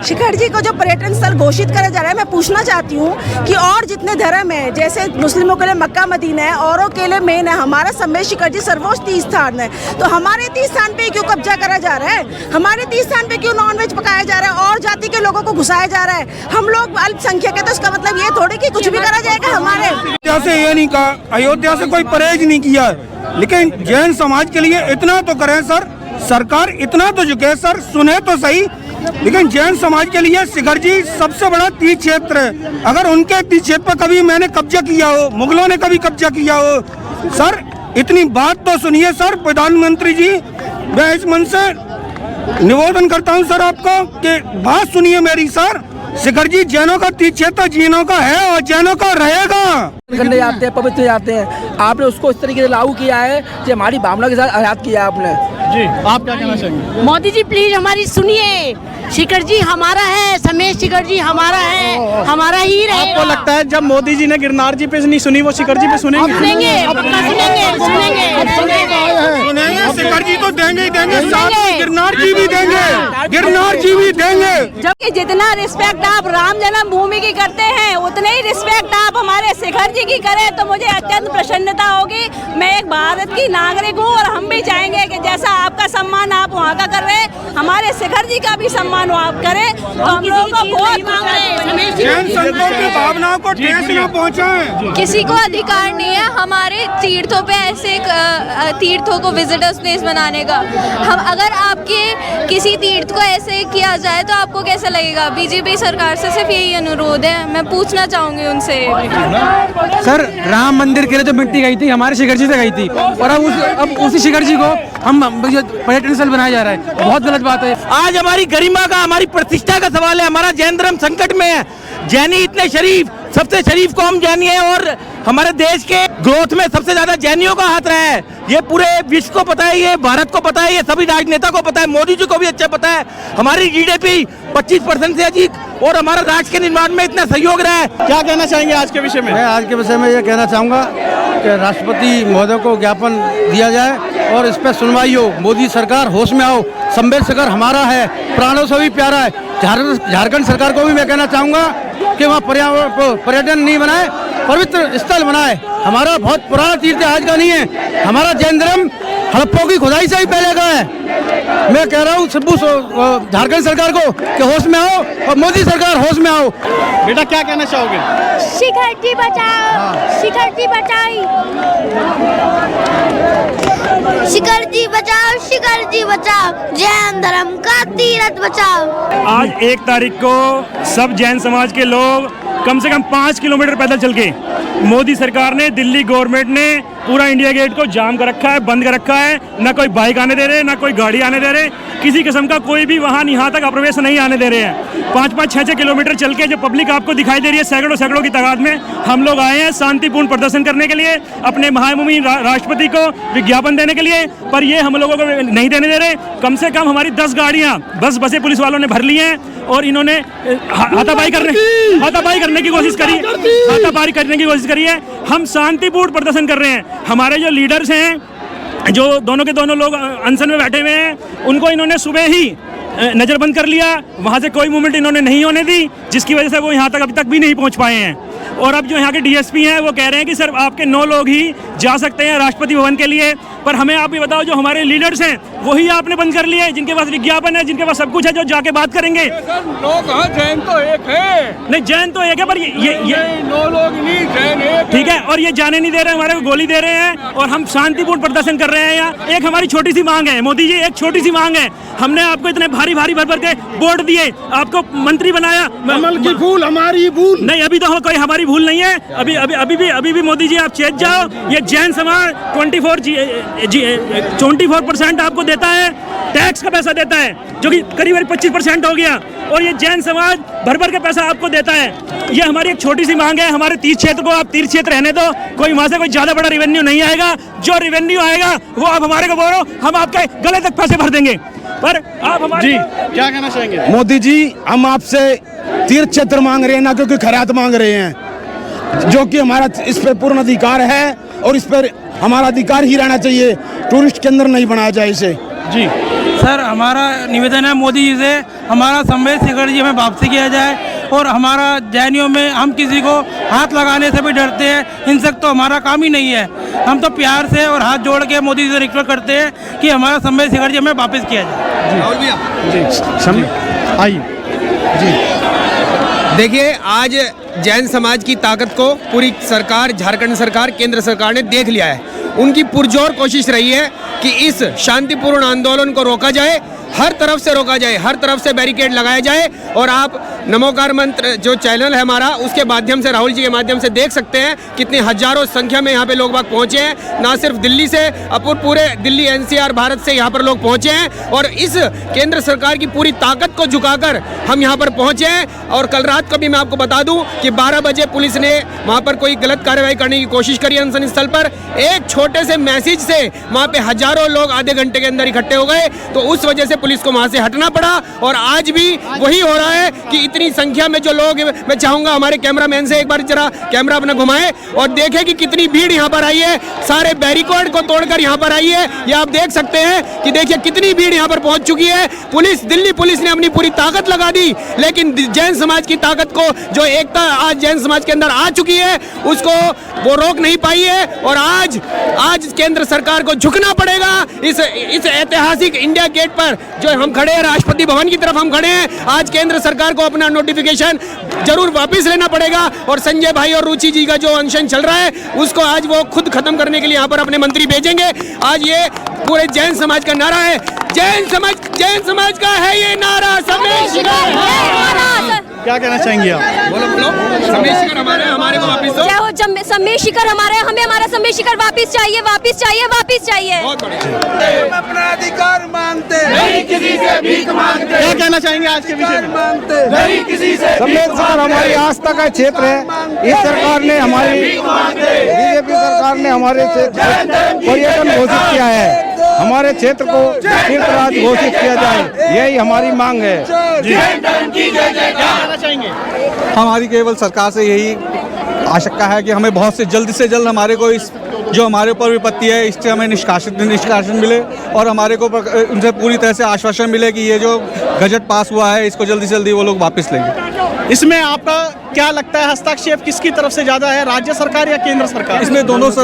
शिखर जी को जो पर्यटन स्थल घोषित करा जा रहा है, मैं पूछना चाहती हूँ कि और जितने धर्म है, जैसे मुस्लिमों के लिए मक्का मदीना है, औरों के लिए मेन है, हमारा सम्मेद शिखर जी सर्वोच्च तीर्थ स्थान है, तो हमारे तीर्थ स्थान पे क्यों कब्जा करा जा रहा है? हमारे तीर्थ स्थान पे क्यों नॉनवेज पकाया जा रहा है और जाति के लोगों को घुसाया जा रहा है? हम लोग अल्पसंख्यक है, तो इसका मतलब ये थोड़ी कि कुछ भी करा जाएगा। हमारे अयोध्या से ये नहीं कहा, अयोध्या से कोई परहेज नहीं किया, लेकिन जैन समाज के लिए इतना तो करें सर, सरकार इतना तो झुके सर, सुने तो सही। लेकिन जैन समाज के लिए शिखर जी सबसे बड़ा तीर्थ क्षेत्र है। अगर उनके तीर्थ क्षेत्र पर कभी मैंने कब्जा किया हो, मुगलों ने कभी कब्जा किया हो, सर इतनी बात तो सुनिए सर। प्रधानमंत्री जी, मैं इस मन से निवेदन करता हूं सर आपको कि बात सुनिए मेरी सर। शिखर जी जैनों का तीर्थ क्षेत्र जैनों का है और जैनों का रहेगा। करने जाते हैं, पवित्र जाते हैं, आपने उसको इस तरीके से लागू किया है कि हमारी भावना के साथ आजाद किया है आपने। जी आप क्या कहना चाहेंगे? मोदी जी प्लीज हमारी सुनिए। शिखर जी हमारा है, सम्मेद शिखर जी हमारा है, हमारा ही रहेगा। आपको लगता है जब मोदी जी ने गिरनार जी पे नहीं सुनी, वो शिखर जी पे सुनेंगे? सुनेंगे, शिखर जी तो देंगे ही देंगे, साथ में गिरनार जी भी देंगे, गिरनार जी भी देंगे। जबकि जितना रिस्पेक्ट आप राम जन्मभूमि की करते हैं, उतने ही रिस्पेक्ट आप हमारे शिखर जी की करें तो मुझे अत्यंत प्रसन्नता होगी। मैं एक भारत की नागरिक हूँ और हम भी चाहेंगे कि जैसा आपका सम्मान आप वहाँ का कर रहे हैं, हमारे शिखर जी का भी सम्मान आप करें। तो हम लोगों को बहुत जैन संतों की भावनाओं को ठेस न पहुँचाएं। किसी को अधिकार नहीं है हमारे तीर्थों पे ऐसे तीर्थों को विजिटर्स प्लेस बनाने का। हम अगर आपके किसी तीर्थ को ऐसे किया जाए तो आपको कैसा लगेगा? बीजेपी सरकार से सिर्फ यही अनुरोध है, मैं पूछना चाहूँगी उनसे। सर राम मंदिर के लिए जो मिट्टी गई थी हमारे शिखर जी से गई थी, और अब उसी शिखर जी को हम पर्यटन स्थल बनाया जा रहा है, बहुत गलत बात है। आज हमारी गरिमा का, हमारी प्रतिष्ठा का सवाल है। हमारा जैन धर्म संकट में है। जैनी इतने शरीफ, सबसे शरीफ कौम जैनी है, और हमारे देश के ग्रोथ में सबसे ज्यादा जैनियों का हाथ रहा है। ये पूरे विश्व को पता है, ये भारत को पता है, ये सभी राजनेता को पता है, मोदी जी को भी अच्छा पता है। हमारी GDP 25% से अधिक और हमारा राष्ट्र के निर्माण में इतना सहयोग रहा है। क्या कहना चाहेंगे आज के विषय में? मैं आज के विषय में ये कहना चाहूँगा कि राष्ट्रपति महोदय को ज्ञापन दिया जाए और इस पर सुनवाई हो। मोदी सरकार होश में आओ, सम्मेद शिखर हमारा है, प्राणों से भी प्यारा है। झारखंड सरकार को भी मैं कहना चाहूँगा कि वहाँ पर्यटन नहीं बनाए, पवित्र स्थल बनाए। हमारा बहुत पुराना तीर्थ आज का नहीं है, हमारा जैन धर्म हड़प्पों की खुदाई से ही पहले का है। मैं कह रहा हूँ झारखंड सरकार को कि होश में आओ और मोदी सरकार होश में आओ। बेटा क्या कहना चाहोगे? शिखर जी बचाओ, शिखर जी बचाई, शिखर जी बचाओ, शिखर जी बचाओ, जैन धर्म का तीरथ बचाओ। आज 1 तारीख को सब जैन समाज के लोग कम से कम 5 किलोमीटर पैदल चल के, मोदी सरकार ने, दिल्ली गवर्नमेंट ने पूरा इंडिया गेट को जाम कर रखा है, बंद कर रखा है। ना कोई बाइक आने दे रहे, ना कोई गाड़ी आने दे रहे, किसी किस्म का कोई भी वाहन यहाँ तक अप्रवेश नहीं आने दे रहे हैं। 5-5, 6-6 किलोमीटर चल के जो पब्लिक आपको दिखाई दे रही है, सैकड़ों की तादाद में, हम लोग आए हैं शांतिपूर्ण प्रदर्शन करने के लिए, अपने महामहिम राष्ट्रपति को विज्ञापन देने के लिए। पर ये हम लोगों को नहीं देने दे रहे। कम से कम हमारी 10 गाड़ियाँ, बसें पुलिस वालों ने भर ली हैं और इन्होंने हाथापाई करने की कोशिश करी, हाथापाई करने की कोशिश करी है। हम शांतिपूर्ण प्रदर्शन कर रहे हैं। हमारे जो लीडर्स हैं, जो दोनों के दोनों लोग अनशन में बैठे हुए हैं, उनको इन्होंने सुबह ही नज़रबंद कर लिया। वहाँ से कोई मूवमेंट इन्होंने नहीं होने दी, जिसकी वजह से वो यहाँ तक अभी तक भी नहीं पहुँच पाए हैं। और अब जो यहाँ के डीएसपी हैं वो कह रहे हैं कि सिर्फ आपके 9 लोग ही जा सकते हैं राष्ट्रपति भवन के लिए। पर हमें आप ये बताओ, जो हमारे लीडर्स हैं वही आपने बंद कर लिए, जिनके पास विज्ञापन है, जिनके पास सब कुछ है, जो जाके बात करेंगे। लोग जैन तो एक है, नहीं जैन तो एक है, पर ये 9 लोग नहीं, जैन एक ठीक है। और ये जाने नहीं दे रहे, हमारे को गोली दे रहे हैं और हम शांतिपूर्ण प्रदर्शन कर रहे हैं यहाँ। एक हमारी छोटी सी मांग है, मोदी जी एक छोटी सी मांग है। हमने आपको इतने भारी भर के वोट दिए, आपको मंत्री बनाया, कमल की फूल हमारी भूल नहीं, अभी तो कोई हमारी भूल नहीं है। अभी भी मोदी जी आप चेत जाओ। ये जैन समाज 24% आपको देता है, टैक्स का पैसा देता है, जो कि करीब 25% हो गया। और ये जैन समाज भर के पैसा आपको देता है। ये हमारी एक छोटी सी मांग है। हमारे तीर्थ क्षेत्र को आप तीर्थ क्षेत्र रहने दो, कोई वहाँ से कोई ज़्यादा बड़ा रेवेन्यू नहीं आएगा। जो रेवेन्यू आएगा वो आप हमारे को बोलो, हम आपके गले तक पैसे भर देंगे। पर आप हमारे जी क्या कहना चाहेंगे? मोदी जी, हम आपसे तीर्थ क्षेत्र मांग रहे हैं, ना क्योंकि खैरात मांग रहे हैं, जो कि हमारा इस पर पूर्ण अधिकार है और इस पर हमारा अधिकार ही रहना चाहिए। टूरिस्ट केंद्र नहीं बनाया जाए इसे। जी सर, हमारा निवेदन है मोदी जी से, हमारा सम्मेद शिखर जी हमें वापसी किया जाए। और हमारा जैनियों में हम किसी को हाथ लगाने से भी डरते हैं, हिंसक तो हमारा काम ही नहीं है। हम तो प्यार से और हाथ जोड़ के मोदी जी से रिक्वेस्ट करते हैं कि हमारा सम्मेद शिखर जी हमें वापस किया जाए। आइए जी, देखिए आज जैन समाज की ताकत को पूरी सरकार, झारखंड सरकार, केंद्र सरकार ने देख लिया है। उनकी पुरजोर कोशिश रही है कि इस शांतिपूर्ण आंदोलन को रोका जाए, हर तरफ से रोका जाए, हर तरफ से बैरिकेड लगाया जाए। और आप नमोकार मंत्र जो चैनल है हमारा, उसके माध्यम से, राहुल जी के माध्यम से देख सकते हैं कितने हजारों संख्या में यहाँ पे लोग बाग पहुँचे हैं। ना सिर्फ दिल्ली से, पूरे दिल्ली एनसीआर भारत से यहाँ पर लोग पहुँचे हैं। और इस केंद्र सरकार की पूरी ताकत को झुकाकर हम यहाँ पर पहुँचे हैं। और कल रात को भी मैं आपको बता दूँ कि 12 बजे पुलिस ने वहाँ पर कोई गलत कार्रवाई करने की कोशिश करी अनशन स्थल पर। एक छोटे से मैसेज से वहाँ पे हजारों लोग आधे घंटे के अंदर इकट्ठे हो गए, तो उस वजह से पुलिस को वहाँ से हटना पड़ा। और आज भी वही हो रहा है कि इतनी संख्या में जो लोग, मैं चाहूंगा हमारे कैमरामैन से एक बार जरा कैमरा अपना घुमाएं और देखें कि कितनी भीड़ यहाँ पर आई है। सारे बैरिकेड को तोड़कर यहाँ पर आई है, ये आप देख सकते हैं कि देखिए कितनी भीड़ यहाँ पर पहुंच चुकी है। दिल्ली पुलिस ने अपनी पूरी ताकत लगा दी, लेकिन जैन समाज की ताकत को, जो एकता आज जैन समाज के अंदर आ चुकी है, उसको वो रोक नहीं पाई है। और आज केंद्र सरकार को झुकना पड़ेगा इस ऐतिहासिक इंडिया गेट पर जो हम खड़े हैं, राष्ट्रपति भवन की तरफ हम खड़े हैं। आज केंद्र सरकार को अपना नोटिफिकेशन जरूर वापस लेना पड़ेगा। और संजय भाई और रुचि जी का जो अनशन चल रहा है, उसको आज वो खुद खत्म करने के लिए यहाँ पर अपने मंत्री भेजेंगे। आज ये पूरे जैन समाज का नारा है, जैन समाज का है ये नारा, सम्मेद शिखर। क्या कहना चाहेंगे आप? बोलो सम्मेद शिखर हमारे को वापस दो। क्या हो, सम्मेद शिखर हमारे, हमें हमारा सम्मेद शिखर वापस चाहिए, वापस चाहिए, वापस चाहिए। बहुत बढ़िया। हम अपना अधिकार मांगते नहीं, किसी से भीख मांगते। क्या कहना चाहेंगे आज के विषय में? मांगते नहीं, किसी से। सम्मेद शिखर हमारी आस्था का क्षेत्र है। इस सरकार ने, हमारी बीजेपी सरकार ने हमारे पर्यटन घोषित किया है, हमारे क्षेत्र को तीर्थराज घोषित किया जाए, यही हमारी मांग है। हमारी केवल सरकार से यही आशंका है कि हमें बहुत से जल्द हमारे को इस जो हमारे ऊपर विपत्ति है इससे हमें निष्कासन मिले और हमारे को उनसे पूरी तरह से आश्वासन मिले कि ये जो गजट पास हुआ है इसको जल्दी से जल्दी वो लोग वापस लेंगे। इसमें आपका क्या लगता है, हस्तक्षेप किसकी तरफ से ज़्यादा है, राज्य सरकार या केंद्र सरकार? इसमें दोनों से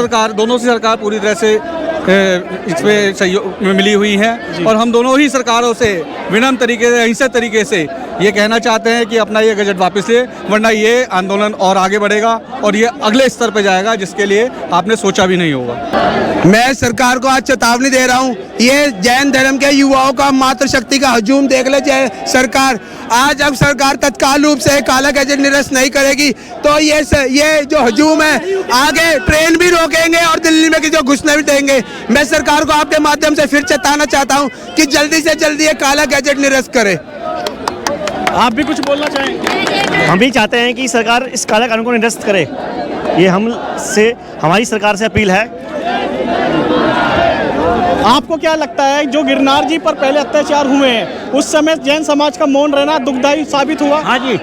सरकार पूरी तरह से इसमें सहयोग मिली हुई हैं और हम दोनों ही सरकारों से विनम्र तरीके से, अहिंसक तरीके से ये कहना चाहते हैं कि अपना ये गजट वापस ले, वरना ये आंदोलन और आगे बढ़ेगा और ये अगले स्तर पर जाएगा जिसके लिए आपने सोचा भी नहीं होगा। मैं सरकार को आज चेतावनी दे रहा हूँ, ये जैन धर्म के युवाओं का मातृशक्ति का हजूम देख ले सरकार। आज अब सरकार तत्काल रूप से काला गजट निरस्त नहीं करेगी तो ये जो हजूम है आगे ट्रेन भी रोकेंगे और दिल्ली में जो घुसने भी देंगे। मैं सरकार को आपके माध्यम से फिर चेताना चाहता हूँ कि जल्दी से जल्दी ये काला गजट निरस्त करे। आप भी कुछ बोलना चाहेंगे? हम भी चाहते हैं कि सरकार इस काला कानून को निरस्त करे, ये हमारी सरकार से अपील है। आपको क्या लगता है जो गिरनार जी पर पहले अत्याचार हुए हैं उस समय जैन समाज का मौन रहना दुखदायी साबित हुआ? हाँ जी,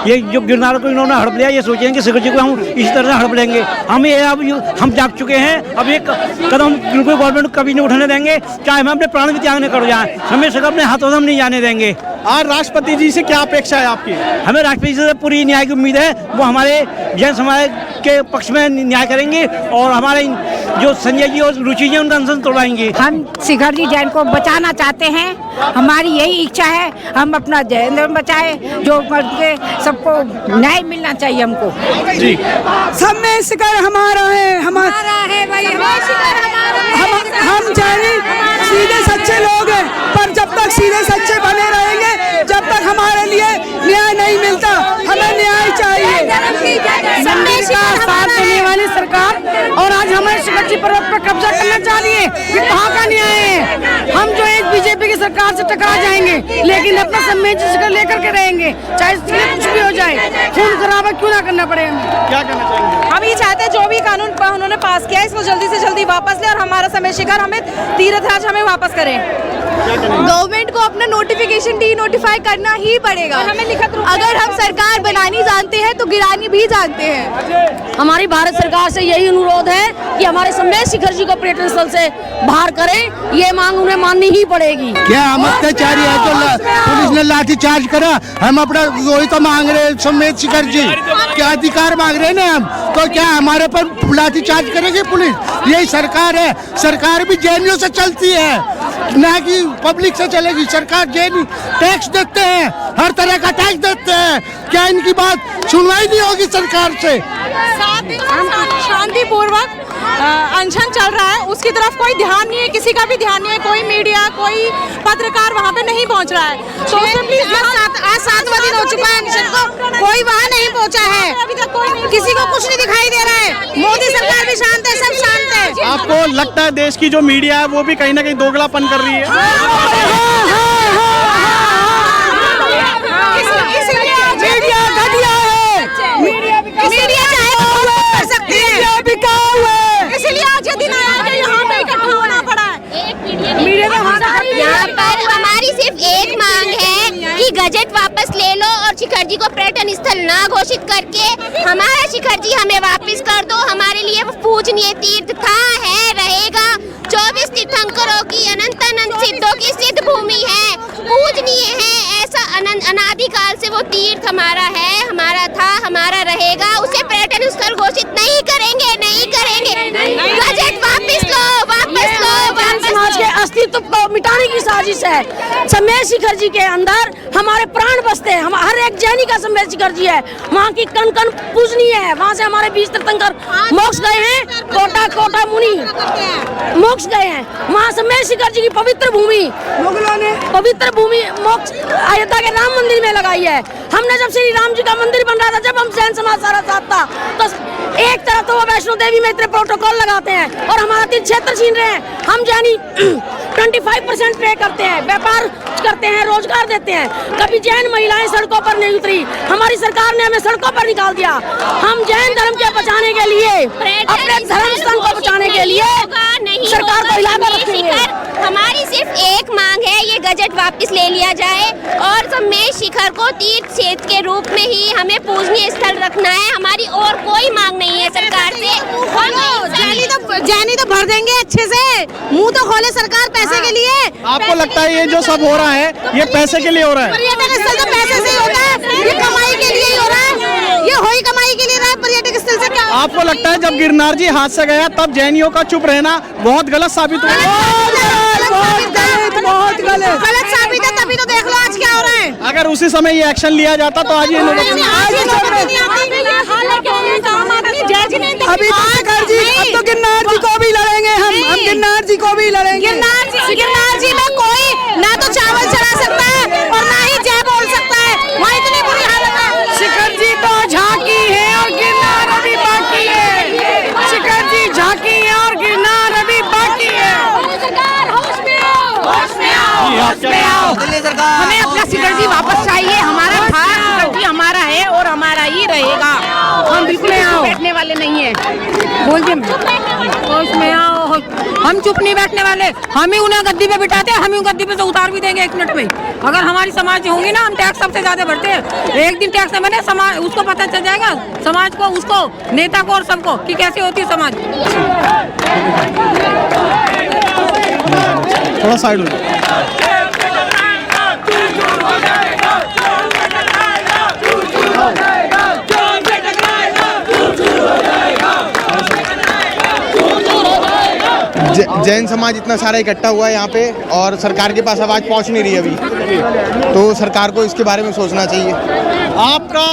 ये जो गिरनार को इन्होंने हड़प लिया, ये सोचेंगे कि शिखर जी को हम इस तरह से हड़प लेंगे। हम जाग चुके हैं, अब एक कदम बिल्कुल गवर्नमेंट कभी नहीं उठाने देंगे, चाहे हम अपने प्राण भी त्यागने कर जाए, हमें शिखर अपने हाथों से हम नहीं जाने देंगे। आज राष्ट्रपति जी से क्या अपेक्षा है आपकी? हमें राष्ट्रपति जी से पूरी न्याय की उम्मीद है, वो हमारे जैन समाज के पक्ष में न्याय करेंगे और हमारे जो संजय जी और रुचि जी उनका अनशन तोड़ाएंगे। हम शिखर जी जैन को बचाना चाहते हैं, हमारी यही इच्छा है, हम अपना जैन धर्म बचाए, जो के सबको न्याय मिलना चाहिए हमको जी। सब में शिखर हमारा है, हमारा है भाई, हम जैनी सीधे सच्चे लोग हैं, पर जब तक सीधे सच्चे बने रहेंगे, जब तक हमारे लिए न्याय नहीं मिलता, हमें न्याय चाहिए। मंदिर का साथ देने वाली सरकार और आज हमारे शिखर जी पर्वत पर कब्जा करना चाह रही है, ये कहाँ का न्याय है? हम जो एक बीजेपी की सरकार से टकरा जाएंगे लेकिन अपना सम्मेलन शिखर लेकर के रहेंगे, चाहे इसके लिए कुछ भी हो जाए, खून खराबा क्यों ना करना पड़े। हमें क्या करना चाहिए? हम ये चाहते हैं जो भी कानून उन्होंने पास किया है इसको जल्दी से जल्दी वापस ले और हमारा समय शिखर हमें तीर्थराज हमें वापस करें। गवर्नमेंट को अपना नोटिफिकेशन डी नोटिफाई करना ही पड़ेगा। हमें लिखित रूप अगर हम सरकार बनानी जानते हैं तो गिरानी भी जानते हैं। हमारी भारत सरकार से यही अनुरोध है कि हमारे सम्मेलन शिखर जी को पर्यटन स्थल से बाहर करें, ये मांग उन्हें माननी ही पड़ेगी। क्या हम अत्याचारी है तो पुलिस ने लाठी चार्ज करा, हम अपना वही तो मांग रहे हैं सम्मेलन शिखर जी, क्या अधिकार मांग रहे हैं ना हम, तो क्या हमारे पर लाठी चार्ज करेगी पुलिस? यही सरकार है, सरकार भी जैनियों से चलती है ना कि पब्लिक से चलेगी। सरकार जैनी टैक्स देते हैं, हर तरह का टैक्स देते हैं, क्या इनकी बात सुनवाई नहीं होगी सरकार से? शांतिपूर्वक अनशन चल रहा है, उसकी तरफ कोई ध्यान नहीं है, किसी का भी ध्यान नहीं है, कोई मीडिया कोई पत्रकार वहाँ पे नहीं पहुँच रहा है। तो आज 7वां दिन हो चुका है अनशन को, कोई वहाँ नहीं पहुँचा है, अभी तक कोई नहीं, किसी को कुछ नहीं दिखाई दे रहा है। मोदी सरकार भी शांत है, सब शांत है। आपको लगता है देश की जो मीडिया है वो भी कहीं ना कहीं दोगलापन कर रही है? मीडिया चाहे तो कर सकती है, इसलिए आज ये दिन आया कि यहाँ पे इकट्ठा होना पड़ा है। मीडिया यहाँ पर हमारी सिर्फ एक मांग है कि गजट वापस ले लो और शिखर जी को पर्यटन स्थल ना घोषित करके हमारा शिखर जी हमें वापस कर दो। हमारे लिए वो पूजनीय तीर्थ था, है, रहेगा। 24 तीर्थंकरों की अनंत सिद्धों की सिद्ध भूमि है, पूजनीय है, ऐसा अनादिकाल से वो तीर्थ हमारा है, हमारा था, हमारा रहेगा। उसे पर्यटन स्थल घोषित नहीं करेंगे, नहीं करेंगे। गजट वापस लो, वापस लो, वापस समाज के अस्तित्व को मिटाने की साजिश है। सम्मेलन शिखर जी के अंदर हमारे प्राण बसते हैं, हम हर एक जैनी का सम्मेलन शिखर जी है, वहाँ की कण कण पूजनीय है, वहाँ से हमारे 20 तीर्थंकर मोक्ष गए हैं, कोटा मुनि मोक्ष गए हैं, वहाँ सम्मेलन शिखर जी की पवित्र भूमि मुगलों ने पवित्र भूमि मोक्ष अयोध्या के राम मंदिर में लगाई है। हमने जब श्री राम जी का मंदिर बन रहा था, जब हम जैन समाज सारा साथ था, तो एक तरफ तो वो वैष्णो देवी में इतने प्रोटोकॉल लगाते हैं और हमारा तीर्थ क्षेत्र छीन रहे हैं। हम जैनी 25% पे करते हैं, व्यापार करते हैं, रोजगार देते हैं, कभी जैन महिलाएं सड़कों पर नहीं उतरी, हमारी सरकार ने हमें सड़कों पर निकाल दिया। हम जैन धर्म के बचाने के लिए, अपने धर्म स्थान को बचाने के लिए सरकार को हिला कर रखेंगे। हमारी सिर्फ एक मांग है, ये गजट वापस ले लिया जाए और सम्मेलन शिखर को तीर्थ क्षेत्र के रूप में ही हमें पूजनीय स्थल रखना है। हमारी और कोई मांग नहीं है सरकार से। जैनी तो भर देंगे अच्छे से, मुंह तो खोले सरकार पैसे के लिए। आपको लगता है ये जो सब हो रहा है ये पैसे के लिए हो रहा है? पर्यटन स्थल तो पैसे से ही होता है, ये कमाई के लिए ही हो रहा है, ये हो ही कमाई के लिए रहा है पर्यटक स्थल। दिल से क्या आपको लगता है जब गिरनार जी हाथ से गया तब जैनियों का चुप रहना बहुत गलत साबित हुआ? बहुत गलत साबित है, तभी तो देख लो आज क्या हो रहा है। अगर उसी समय ये एक्शन लिया जाता तो आज ये अभी तो शिखर जी, अब तो गिरनार जी को भी लड़ेंगे हम गिरनार जी को भी लड़ेंगे। गिरनार जी में कोई ना तो चावल चढ़ा सकता है और ना ही जय बोल सकता है, वहाँ इतनी बुरी हालत है। शिखर जी तो झांकी है और गिरनार अभी बाकी है। शिखर जी झांकी है और गिरनार अभी बाकी है। दिल्ली सरकार, हमें अपना शिखर जी वापस चाहिए। हमारा था शिखर जी, हमारा है और हमारा ही रहेगा। हम बिल्कुल बैठने वाले नहीं है। बोल दे उसमें आओ, हम चुप नहीं बैठने वाले। हम ही उन्हें गद्दी पे बिठाते हैं, हम ही गद्दी पे से उतार भी देंगे 1 मिनट में। अगर हमारी समाज होंगी ना, हम टैक्स सबसे ज्यादा भरते हैं। एक दिन टैक्स बने समाज, उसको पता चल जाएगा, समाज को, उसको, नेता को और सबको, कि कैसे होती है समाज। थोड़ा साइड हो जाओ। जैन समाज इतना सारा इकट्ठा हुआ है यहाँ पे और सरकार के पास आवाज़ पहुँच नहीं रही अभी, तो सरकार को इसके बारे में सोचना चाहिए। आपका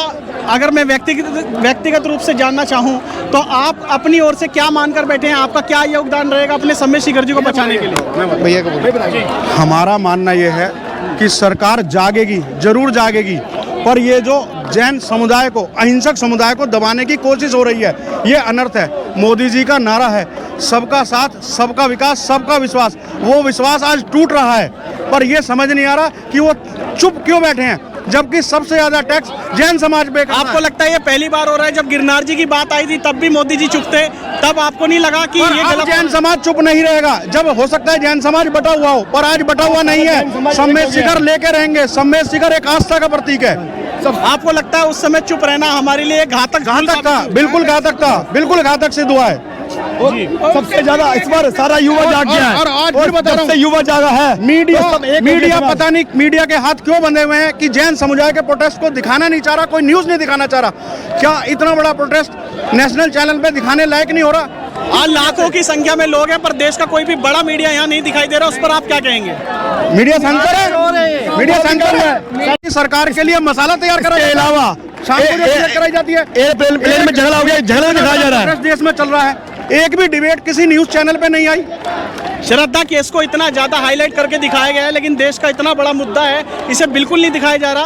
अगर मैं व्यक्तिगत रूप से जानना चाहूँ तो आप अपनी ओर से क्या मानकर बैठे हैं? आपका क्या योगदान रहेगा अपने सम्मेद शिखर जी को बचाने के लिए? भैया को बोलिए। हमारा मानना ये है कि सरकार जागेगी, जरूर जागेगी, पर ये जो जैन समुदाय को, अहिंसक समुदाय को दबाने की कोशिश हो रही है, ये अनर्थ है। मोदी जी का नारा है सबका साथ, सबका विकास, सबका विश्वास। वो विश्वास आज टूट रहा है, पर ये समझ नहीं आ रहा कि वो चुप क्यों बैठे हैं, जबकि सबसे ज्यादा टैक्स जैन समाज पे। आपको लगता है ये पहली बार हो रहा है? जब गिरनार जी की बात आई थी तब भी मोदी जी चुप थे, तब आपको नहीं लगा कि ये गलत? जैन समाज चुप नहीं रहेगा। जब हो सकता है जैन समाज बटा हुआ हो, पर आज बटा हुआ नहीं है। सम्मेद शिखर लेके रहेंगे। सम्मेद शिखर एक आस्था का प्रतीक है। आपको लगता है उस समय चुप रहना हमारे लिए घातक था? बिल्कुल घातक था, बिल्कुल घातक सिद्ध हुआ है। सबसे ज्यादा इस बार सारा युवा जाग गया है, और आज भी बता रहा हूं, युवा जागा है। मीडिया पता नहीं मीडिया के हाथ क्यों बंधे हुए हैं कि जैन समुदाय के प्रोटेस्ट को दिखाना नहीं चाह रहा, कोई न्यूज नहीं दिखाना चाह रहा। क्या इतना बड़ा प्रोटेस्ट नेशनल चैनल पे दिखाने लायक नहीं हो रहा? आज लाखों की संख्या में लोग हैं, पर देश का कोई भी बड़ा मीडिया यहाँ नहीं दिखाई दे रहा। उस पर आप क्या कहेंगे? मीडिया सेंटर है, मीडिया सेंटर है। सरकार के लिए मसाला तैयार करा के अलावा कराई जाती है। प्लेन में झगड़ा हो गया, झगड़ा दिखाया जा रहा है, देश में चल रहा है। एक भी डिबेट किसी न्यूज चैनल पे नहीं आई। श्रद्धा केस को इतना ज्यादा हाईलाइट करके दिखाया गया है, लेकिन देश का इतना बड़ा मुद्दा है, इसे बिल्कुल नहीं दिखाया जा रहा।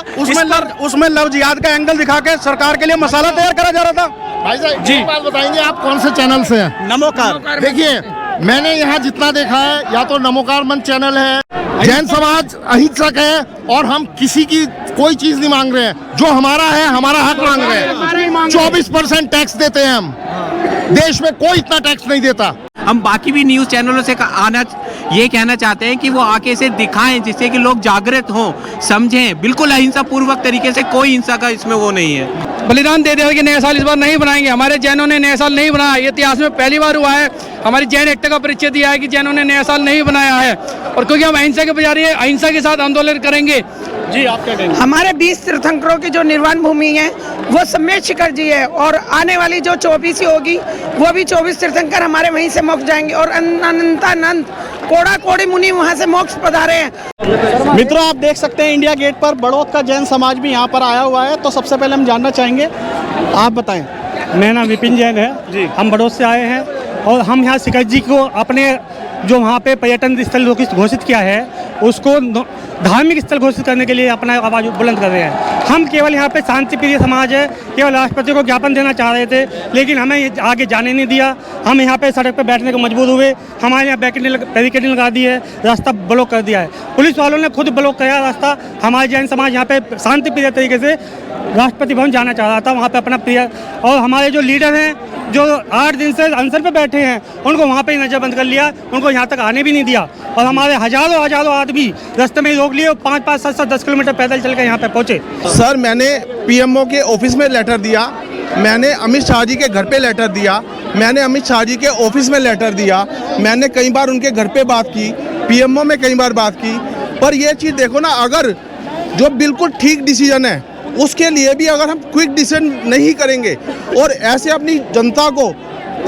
उसमें लव जिहाद का एंगल दिखा के सरकार के लिए मसाला तैयार करा जा रहा था। भाई साहब जी बात बताएंगे, आप कौन से चैनल से हैं? नमोकार। देखिए, मैंने यहाँ जितना देखा है, या तो नमोकार मंच चैनल है। जैन समाज अहिंसक है और हम किसी की कोई चीज नहीं मांग रहे हैं। जो हमारा है, हमारा हक मांग रहे हैं। 24% टैक्स देते हैं हम, देश में कोई इतना टैक्स नहीं देता। हम बाकी भी न्यूज़ चैनलों से ये कहना चाहते हैं कि वो आके इसे दिखाएं, जिससे कि लोग जागृत हों, समझें। बिल्कुल अहिंसा पूर्वक तरीके से, कोई हिंसा का इसमें वो नहीं है। बलिदान दे दे कि नया साल इस बार नहीं बनाएंगे। हमारे जैनों ने नया साल नहीं बनाया, ये इतिहास में पहली बार हुआ है। हमारी जैन एकता का परिचय दिया है कि जैनों ने नया साल नहीं बनाया है, और क्योंकि हम अहिंसा के पुजारी है, अहिंसा के साथ आंदोलन करेंगे। जी, आप क्या कहेंगे? हमारे 20 तीर्थंकरों की जो निर्वाण भूमि है वो सम्मेद शिखर जी है, और आने वाली जो 24 होगी वो भी 24 तीर्थंकर हमारे वहीं से मोक्ष जाएंगे, और अनंतानंत कोड़ा कोड़ी मुनि वहाँ से मोक्ष पधारे हैं। मित्रों, आप देख सकते हैं इंडिया गेट पर बड़ौद का जैन समाज भी यहाँ पर आया हुआ है। तो सबसे पहले हम जानना चाहेंगे, आप बताएं। मेरा नाम विपिन जैन है जी। हम बड़ौद से आए हैं और हम यहाँ शिखर जी को अपने जो वहाँ पे पर्यटन स्थल घोषित किया है उसको धार्मिक स्थल घोषित करने के लिए अपना आवाज़ बुलंद कर रहे हैं। हम केवल यहाँ पे शांति प्रिय समाज है, केवल राष्ट्रपति को ज्ञापन देना चाह रहे थे, लेकिन हमें आगे जाने नहीं दिया। हम यहाँ पे सड़क पे बैठने को मजबूर हुए। हमारे यहाँ बैरिकेडिंग लगा दी है, रास्ता ब्लॉक कर दिया है। पुलिस वालों ने खुद ब्लॉक किया रास्ता। हमारे जैन समाज यहाँ पे शांति प्रिय तरीके से राष्ट्रपति भवन जाना चाह रहा था, वहाँ पे अपना प्रिय, और हमारे जो लीडर हैं जो 8 दिन से अनशन पे बैठे हैं उनको वहाँ पे ही नजरबंद कर लिया, उनको यहाँ तक आने भी नहीं दिया, और हमारे हजारों आदमी रास्ते में रोक लिए और 5-5, 7-7, 10 किलोमीटर पैदल चल के यहाँ पे पहुँचे। सर, मैंने पीएमओ के ऑफिस में लेटर दिया, मैंने अमित शाह जी के घर पे लेटर दिया, मैंने अमित शाह जी के ऑफिस में लेटर दिया, मैंने कई बार उनके घर पे बात की, पीएमओ में कई बार बात की। पर ये चीज़ देखो ना, अगर जो बिल्कुल ठीक डिसीजन है उसके लिए भी अगर हम क्विक डिसीजन नहीं करेंगे और ऐसे अपनी जनता को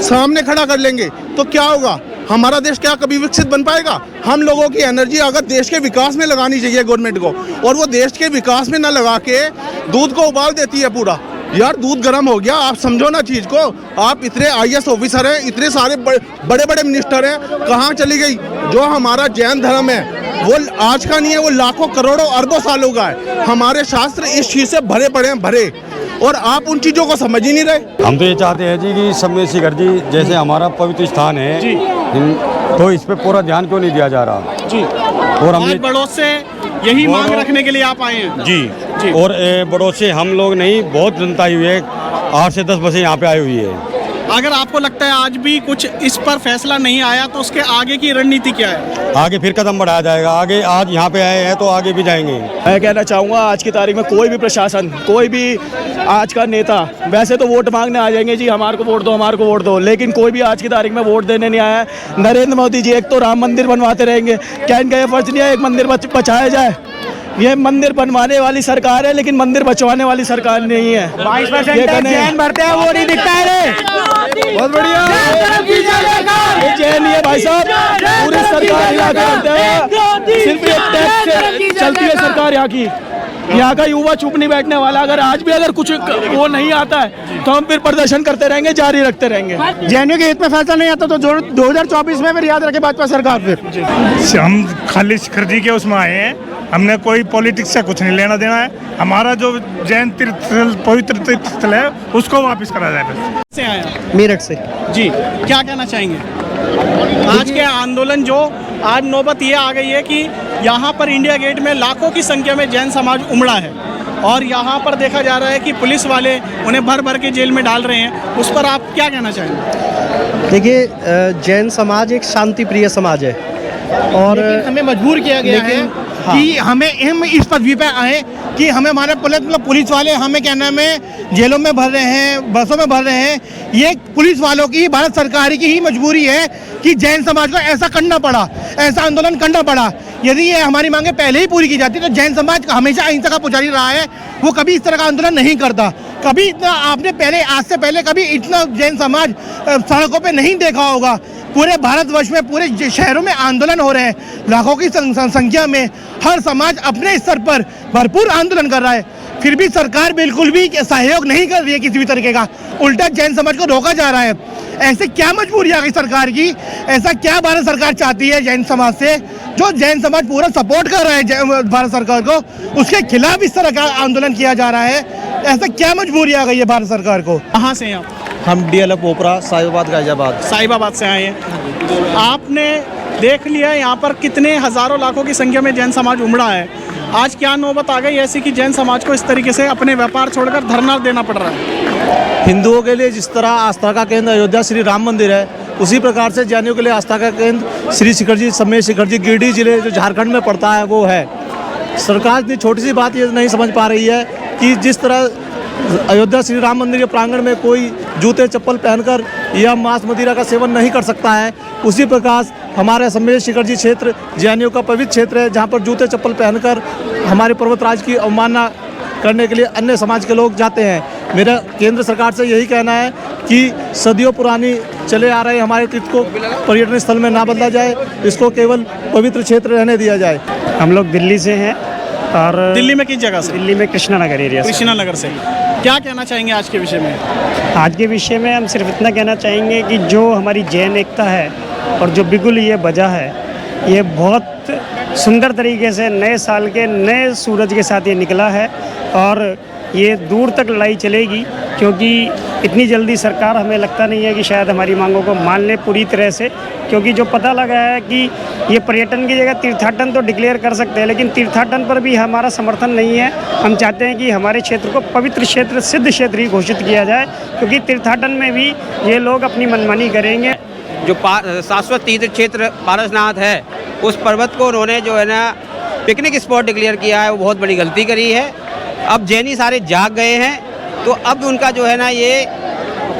सामने खड़ा कर लेंगे तो क्या होगा, हमारा देश क्या कभी विकसित बन पाएगा। हम लोगों की एनर्जी अगर देश के विकास में लगानी चाहिए गवर्नमेंट को, और वो देश के विकास में ना लगा के दूध को उबाल देती है पूरा। यार दूध गर्म हो गया, आप समझो ना चीज़ को। आप इतने IAS ऑफिसर हैं, इतने सारे बड़े बड़े मिनिस्टर हैं, कहाँ चली गई जो हमारा जैन धर्म है? वो आज का नहीं है, वो लाखों करोड़ों अरबों सालों का है। हमारे शास्त्र इस चीज़ से भरे पड़े हैं, भरे, और आप उन चीज़ों को समझ ही नहीं रहे। हम तो ये चाहते हैं जी कि सम्मेद शिखर जी जैसे हमारा पवित्र स्थान है जी, तो इस पे पूरा ध्यान क्यों नहीं दिया जा रहा जी। और हमने बड़ों से यही मांग रखने के लिए आप आए हैं जी। और बड़ों से हम लोग नहीं, बहुत जनता हुई है, 8 से 10 बसें यहाँ पे आई हुई है। अगर आपको लगता है आज भी कुछ इस पर फैसला नहीं आया तो उसके आगे की रणनीति क्या है? आगे फिर कदम बढ़ाया जाएगा। आगे आज यहाँ पे आए हैं तो आगे भी जाएंगे। मैं कहना चाहूँगा आज की तारीख में कोई भी प्रशासन, कोई भी आज का नेता वैसे तो वोट मांगने आ जाएंगे जी, हमारे को वोट दो, हमारे को वोट दो, लेकिन कोई भी आज की तारीख में वोट देने नहीं आया है। नरेंद्र मोदी जी एक तो राम मंदिर बनवाते रहेंगे, क्या इनका ये फर्ज नहीं है एक मंदिर बचाया जाए? ये मंदिर बनवाने वाली सरकार है लेकिन मंदिर बचवाने वाली सरकार नहीं है। 22% जैन भरते हैं, वो नहीं दिखता है रे। बहुत बढ़िया, ये जैन नहीं है भाई साहब, पूरी सरकार यहाँ करते हैं, सिर्फ एक टैक्स से चलती है सरकार यहाँ की। यहाँ का युवा चुप नहीं बैठने वाला। अगर आज भी अगर कुछ वो नहीं आता है तो हम फिर प्रदर्शन करते रहेंगे, जारी रखते रहेंगे। जैनियों के हित में फैसला नहीं आता तो 2024 में फिर याद रखे भाजपा सरकार। फिर हम खाली शिखर जी के उसमें आए हैं, हमने कोई पॉलिटिक्स से कुछ नहीं लेना देना है। हमारा जो जैन तीर्थ पवित्र तीर्थ स्थल है उसको वापस करा जाए। बस से आया मेरठ से जी, क्या कहना चाहेंगे? आज के आंदोलन जो आज नौबत ये आ गई है कि यहाँ पर इंडिया गेट में लाखों की संख्या में जैन समाज उमड़ा है और यहाँ पर देखा जा रहा है कि पुलिस वाले उन्हें भर भर के जेल में डाल रहे हैं, उस पर आप क्या कहना चाहेंगे? देखिए, जैन समाज एक शांति प्रिय समाज है और हमें मजबूर किया गया है कि हम इस पदवी पे आए कि हमें हमारे पुलिस वाले हमें क्या नाम है जेलों में भर रहे हैं, बसों में भर रहे हैं। ये पुलिस वालों की, भारत सरकार की ही मजबूरी है कि जैन समाज को ऐसा करना पड़ा, ऐसा आंदोलन करना पड़ा। यदि ये हमारी मांगे पहले ही पूरी की जाती तो जैन समाज हमेशा अहिंसा का पुजारी रहा है, वो कभी इस तरह का आंदोलन नहीं करता। कभी इतना आपने पहले, आज से पहले कभी इतना जैन समाज सड़कों पे नहीं देखा होगा। पूरे भारतवर्ष में, पूरे शहरों में आंदोलन हो रहे हैं, लाखों की संख्या में। हर समाज अपने स्तर पर भरपूर आंदोलन कर रहा है, फिर भी सरकार बिल्कुल भी सहयोग नहीं कर रही है किसी भी तरीके का। उल्टा जैन समाज को रोका जा रहा है। ऐसे क्या मजबूरी आ गई सरकार की? ऐसा क्या भारत सरकार चाहती है जैन समाज से, जो जैन समाज पूरा सपोर्ट कर रहा है भारत सरकार को, उसके खिलाफ इस तरह का आंदोलन किया जा रहा है? ऐसा क्या मजबूरी आ गई है भारत सरकार को? कहाँ से आप? हम DLF ओपरा, साहिबाबाद, गाजियाबाद। साहिबाबाद से आए हैं। आपने देख लिया यहाँ पर कितने हजारों लाखों की संख्या में जैन समाज उमड़ा है। आज क्या नौबत आ गई ऐसी कि जैन समाज को इस तरीके से अपने व्यापार छोड़कर धरना देना पड़ रहा है? हिंदुओं के लिए जिस तरह आस्था का केंद्र अयोध्या श्री राम मंदिर है, उसी प्रकार से जैनियों के लिए आस्था का केंद्र श्री शिखर जी, सम्मेद शिखर जी, गिरिडीह जिले जो झारखंड में पड़ता है वो है। सरकार इतनी छोटी सी बात ये नहीं समझ पा रही है कि जिस तरह अयोध्या श्री राम मंदिर के प्रांगण में कोई जूते चप्पल पहनकर या मांस मदिरा का सेवन नहीं कर सकता है, उसी प्रकार हमारे सम्मेद शिखर जी क्षेत्र जैनियों का पवित्र क्षेत्र है, जहाँ पर जूते चप्पल पहनकर हमारे पर्वतराज की अवमानना करने के लिए अन्य समाज के लोग जाते हैं। मेरा केंद्र सरकार से यही कहना है कि सदियों पुरानी चले आ रहे हमारे तीर्थ को पर्यटन स्थल में ना बदला जाए, इसको केवल पवित्र क्षेत्र रहने दिया जाए। हम लोग दिल्ली से हैं और दिल्ली में किस जगह से? दिल्ली में कृष्णा नगर एरिया से। कृष्णा नगर से। क्या कहना चाहेंगे आज के विषय में? आज के विषय में हम सिर्फ इतना कहना चाहेंगे कि जो हमारी जैन एकता है और जो बिगुल ये बजा है, ये बहुत सुंदर तरीके से नए साल के नए सूरज के साथ ये निकला है और ये दूर तक लड़ाई चलेगी, क्योंकि इतनी जल्दी सरकार हमें लगता नहीं है कि शायद हमारी मांगों को मान ले पूरी तरह से, क्योंकि जो पता लगा है कि ये पर्यटन की जगह तीर्थाटन तो डिक्लेयर कर सकते हैं, लेकिन तीर्थाटन पर भी हमारा समर्थन नहीं है। हम चाहते हैं कि हमारे क्षेत्र को पवित्र क्षेत्र, सिद्ध क्षेत्र ही घोषित किया जाए, क्योंकि तीर्थाटन में भी ये लोग अपनी मनमानी करेंगे। जो शाश्वत तीर्थ क्षेत्र पारसनाथ है, उस पर्वत को उन्होंने जो है ना पिकनिक स्पॉट डिक्लेयर किया है, वो बहुत बड़ी गलती करी है। अब जैनी सारे जाग गए हैं, तो अब उनका जो है ना ये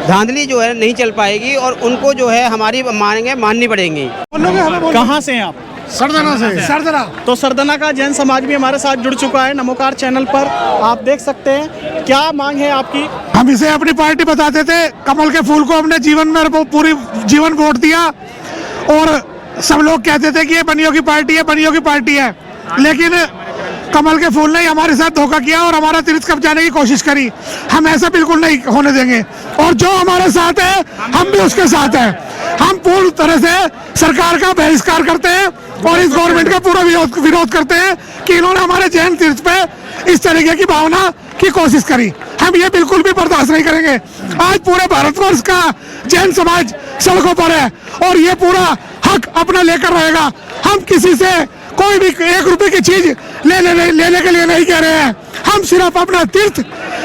धांधली जो है नहीं चल पाएगी और उनको जो है हमारी मांगें माननी पड़ेंगी। कहाँ से हैं आप? सरदना से। सरदना। तो सरदना का जैन समाज भी हमारे साथ जुड़ चुका है नमोकार चैनल पर, आप देख सकते हैं। क्या मांग है आपकी? हम इसे अपनी पार्टी बताते थे, कमल के फूल को हमने जीवन में पूरी जीवन वोट दिया और सब लोग कहते थे कि ये बनियों की पार्टी है, बनियों की पार्टी है, लेकिन कमल के फूल ने हमारे साथ धोखा किया और हमारा तीर्थ कब जाने की कोशिश करी। हम ऐसा बिल्कुल नहीं होने देंगे और जो हमारे साथ है हम भी उसके साथ हैं। हम पूर्ण तरह से सरकार का बहिष्कार करते हैं और इस गवर्नमेंट का पूरा विरोध करते हैं कि इन्होंने हमारे जैन तीर्थ पे इस तरीके की भावना की कोशिश करी। हम ये बिल्कुल भी बर्दाश्त नहीं करेंगे। आज पूरे भारतवर्ष का जैन समाज सड़कों पर है और ये पूरा हक अपना लेकर रहेगा। हम किसी से कोई भी 1 रुपए की चीज लेने के लिए नहीं कह रहे हैं। हम सिर्फ अपना तीर्थ,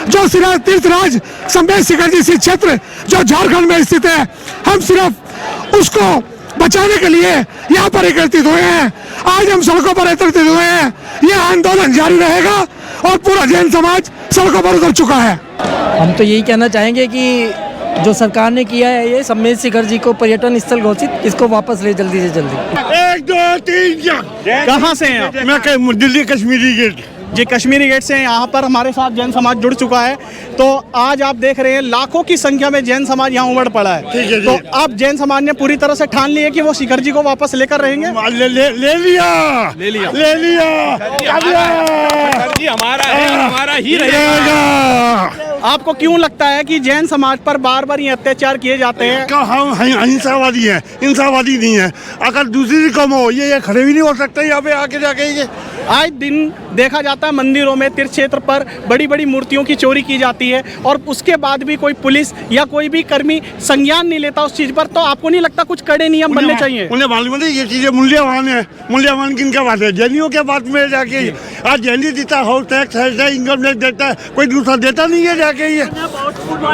जो सिर्फ तीर्थराज संबेश शिखर जी श्री क्षेत्र जो झारखंड में स्थित है, हम सिर्फ उसको बचाने के लिए यहाँ पर एकत्रित हुए हैं। आज हम सड़कों पर एकत्रित हुए हैं। यह आंदोलन जारी रहेगा और पूरा जैन समाज सड़कों पर उतर चुका है। हम तो यही कहना चाहेंगे कि जो सरकार ने किया है ये संबेश शिखर जी को पर्यटन स्थल घोषित, इसको वापस ले जल्दी से जल्दी। 1 2 3 कहाँ से हैं आप? मैं दिल्ली कश्मीरी गेट। जी, कश्मीरी गेट से यहाँ पर हमारे साथ जैन समाज जुड़ चुका है। तो आज आप देख रहे हैं लाखों की संख्या में जैन समाज यहाँ उमड़ पड़ा है। तो अब जैन समाज ने पूरी तरह से ठान ली है कि वो शिखर जी को वापस लेकर रहेंगे। ले लिया जी, हमारा है, हमारा ही रहेगा। आपको क्यों लगता है कि जैन समाज पर बार बार ये अत्याचार किए जाते हैं? हम अहिंसावादी हैं, हिंसावादी नहीं है। अगर दूसरी कम हो ये खड़े भी नहीं हो सकते यहाँ पे आके जाके। ये आज दिन देखा जाता है मंदिरों में, तीर्थ क्षेत्र पर बड़ी बड़ी मूर्तियों की चोरी की जाती है और उसके बाद भी कोई पुलिस या कोई भी कर्मी संज्ञान नहीं लेता उस चीज पर। तो आपको नहीं लगता कुछ कड़े नियम बनने चाहिए? उन्हें मालूम है ये चीजें मूल्यवान है। मूल्यवान किन क्या बात है? जैनियों के बात में जाके आज जैनी देता हाउस टैक्स है, इनकम टैक्स देता है, कोई दूसरा देता नहीं है जाके। ये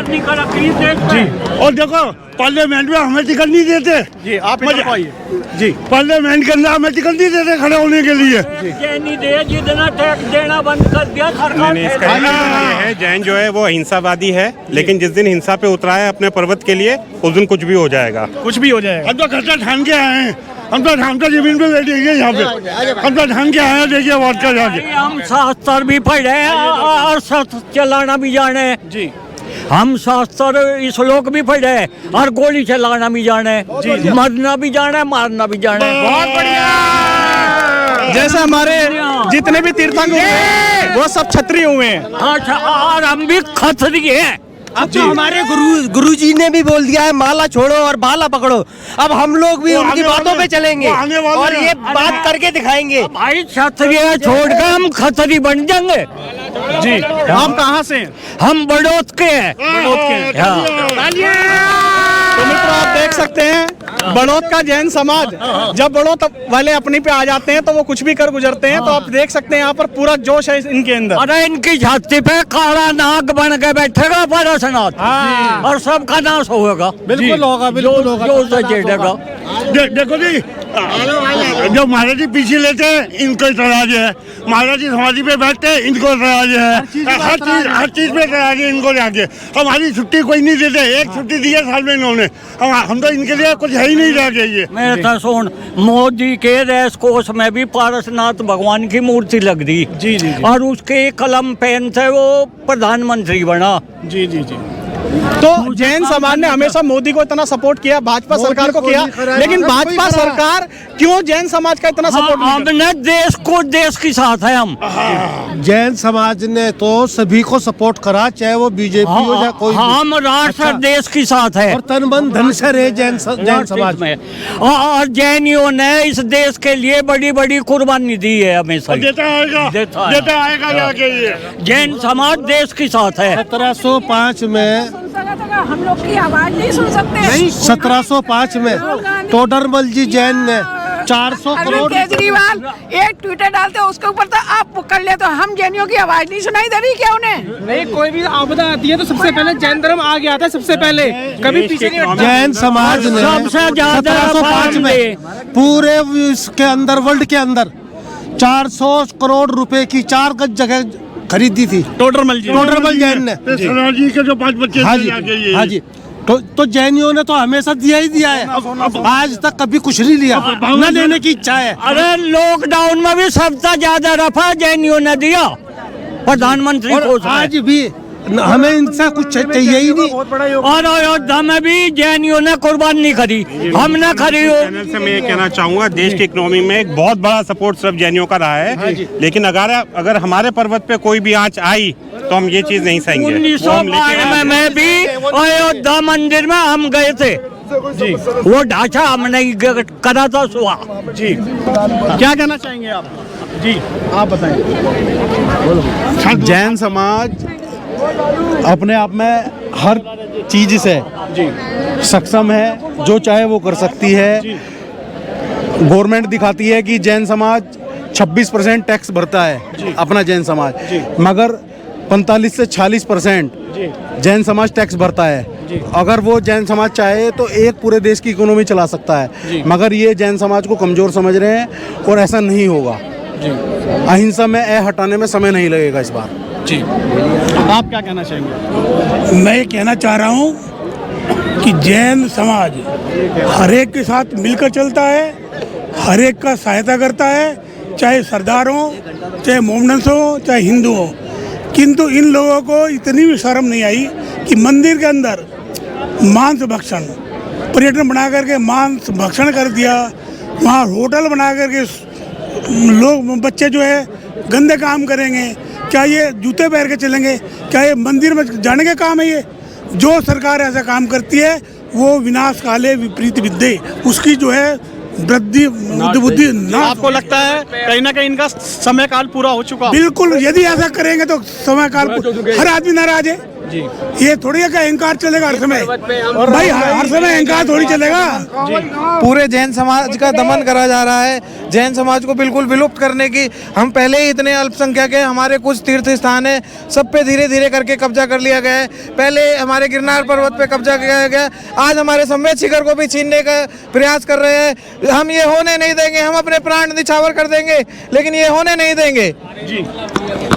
जी, और देखो पार्लियामेंट में हमें टिकट नहीं देते। जी, आप इधर आइए। जी, पार्लियामेंट के अंदर हमें टिकट नहीं देते खड़े होने के लिए। जितना टैक्स देना बंद कर दिया सरकार ने। इसका ये है, जैन जो है वो अहिंसावादी है, लेकिन जिस दिन हिंसा पे उतरा है अपने पर्वत के लिए, उस दिन कुछ भी हो जाएगा। कुछ भी हो जाएगा। हम तो खर्चा ठान के आए हैं, हम तो जमीन पे बैठेंगे यहाँ पे। हम तो ढंग के आए, देखिए वोट का जाके। हम शास्त्र भी पढ़े हैं और शस्त्र चलाना भी जाने। जी, हम शास्त्र श्लोक भी पढ़े और गोली चलाना भी जाने, मरना भी जाने, मारना भी जाने। बहुत बढ़िया। जैसे हमारे जितने भी तीर्थंकर हैं वो सब क्षत्रिय हुए हैं। और हम भी क्षत्रिय हैं। अब तो हमारे गुरुजी ने भी बोल दिया है माला छोड़ो और बाला पकड़ो। अब हम लोग भी उनकी बातों पे चलेंगे और ये बात करके दिखाएंगे। भाई क्षत्रिय छोड़कर हम खतरी बन जाएंगे। जी, आप कहाँ से हैं? हम बड़ौत के हैं। बड़ौत के हैं। तो मित्रों आप देख सकते हैं बड़ौत का जैन समाज, जब बड़ौत वाले अपनी पे आ जाते हैं तो वो कुछ भी कर गुजरते हैं। तो आप देख सकते हैं यहाँ पर पूरा जोश है इनके अंदर। अरे इनकी छाती पे काला नाग बन के बैठेगा पारसनाथ और सबका नाश होगा। बिल्कुल होगा, बिल्कुल होगा। देखो जी, जो महाराज जी पीछे लेते हैं इनको इतराज है, महाराज जी समाधि पे बैठते हैं इनको इतराज है, हर चीज पे इतराज है इनको जाके। हमारी छुट्टी कोई नहीं देते, एक छुट्टी दी है साल में इन्होंने। हम तो इनके लिए कुछ है ही नहीं रह गई है। मेरे तो सुन, मोदी के रेस कोर्स में भी पारसनाथ भगवान की मूर्ति लग रही। जी जी, और उसके कलम पेन से वो प्रधानमंत्री बना। जी जी जी। तो जैन समाज ने हमेशा मोदी को इतना सपोर्ट किया, भाजपा सरकार को किया, लेकिन भाजपा सरकार क्यों जैन समाज का इतना सपोर्ट नहीं करती? हमने देश को देश के साथ है हम। जैन समाज ने तो सभी को सपोर्ट करा, चाहे वो बीजेपी हो या कोई। हम राष्ट्र देश के साथ है और तन मन धन से रहे जैन समाज में। और जैनियों ने इस देश के लिए बड़ी बड़ी कुर्बानी दी है हमेशा। देता आएगा जाके। ये जैन समाज देश के साथ है। 1705 में हम लोग की आवाज नहीं सुन सकते। 1705 में टोडरमल जी जैन ने 400 करोड़। केजरीवाल एक ट्विटर डालते उसके ऊपर तो आप पकड़ ले, तो हम जैनियों की आवाज नहीं सुनाई दे रही क्या उन्हें? नहीं, कोई भी आपदा आती है तो सबसे पहले जैन धर्म आ गया था, सबसे पहले कभी पीछे नहीं हटता। जैन समाज ने 1705 में पूरे इसके अंदर, वर्ल्ड के अंदर 400 करोड़ रुपए की 4 गज जगह खरीदी थी। टोडरमल जैन ने। जी के जो 5 बच्चे। हाँ जी, हाँ जी। तो जैनियों ने तो हमेशा दिया ही दिया है, आज तक कभी कुछ नहीं लिया, न लेने की इच्छा है। अरे लॉकडाउन में भी सबसे ज्यादा रफा जैनियों ने दिया प्रधानमंत्री को। आज भी हमें इनसे कुछ चाहिए ही नहीं। और अयोध्या में भी जैनियों ने कुर्बानी करी, हमने करी। चैनल से मैं ये कहना चाहूँगा, देश की इकोनॉमी में एक बहुत बड़ा सपोर्ट सिर्फ जैनियों का रहा है, लेकिन अगर हमारे पर्वत पे कोई भी आंच आई तो हम ये चीज नहीं सहेंगे। 1992 में भी अयोध्या मंदिर में हम गए थे जी, वो ढांचा हमने करा था सुहा जी। क्या कहना चाहेंगे आप जी, आप बताएं। जैन समाज अपने आप में हर चीज से सक्षम है, जो चाहे वो कर सकती है। गवर्नमेंट दिखाती है कि जैन समाज 26% टैक्स भरता है अपना जैन समाज, मगर 45 से 46% जैन समाज टैक्स भरता है। अगर वो जैन समाज चाहे तो एक पूरे देश की इकोनॉमी चला सकता है, मगर ये जैन समाज को कमजोर समझ रहे हैं और ऐसा नहीं होगा। अहिंसा में हटाने में समय नहीं लगेगा इस बार जी। आप क्या कहना चाहेंगे? मैं ये कहना चाह रहा हूँ कि जैन समाज हर एक के साथ मिलकर चलता है, हर एक का सहायता करता है, चाहे सरदार हो, चाहे मोमडन्स हो, चाहे हिंदू हो। किंतु इन लोगों को इतनी भी शर्म नहीं आई कि मंदिर के अंदर मांस भक्षण, पर्यटन बना करके मांस भक्षण कर दिया, वहाँ होटल बना करके लोग बच्चे जो है गंदे काम करेंगे। क्या ये जूते पहन के चलेंगे? क्या ये मंदिर में जाने के काम है? ये जो सरकार ऐसा काम करती है वो विनाश काले विपरीत विद्ये, उसकी जो है वृद्धि बुद्धि ना। आपको लगता है कहीं ना कहीं इनका समय काल पूरा हो चुका? बिल्कुल, यदि ऐसा करेंगे तो समय काल हर आदमी नाराज है जी। ये थोड़ी है कि अहंकार चलेगा हर समय भाई, हर समय अहंकार थोड़ी चलेगा। पूरे जैन समाज का दमन करा जा रहा है, जैन समाज को बिल्कुल विलुप्त करने की। हम पहले ही इतने अल्पसंख्यक हैं, हमारे कुछ तीर्थ स्थान है, सब पे धीरे धीरे करके कब्जा कर लिया गया है। पहले हमारे गिरनार पर्वत पे कब्जा किया गया, आज हमारे समेत शिखर को भी छीनने का प्रयास कर रहे हैं। हम ये होने नहीं देंगे, हम अपने प्राण निछावर कर देंगे, लेकिन ये होने नहीं देंगे जी।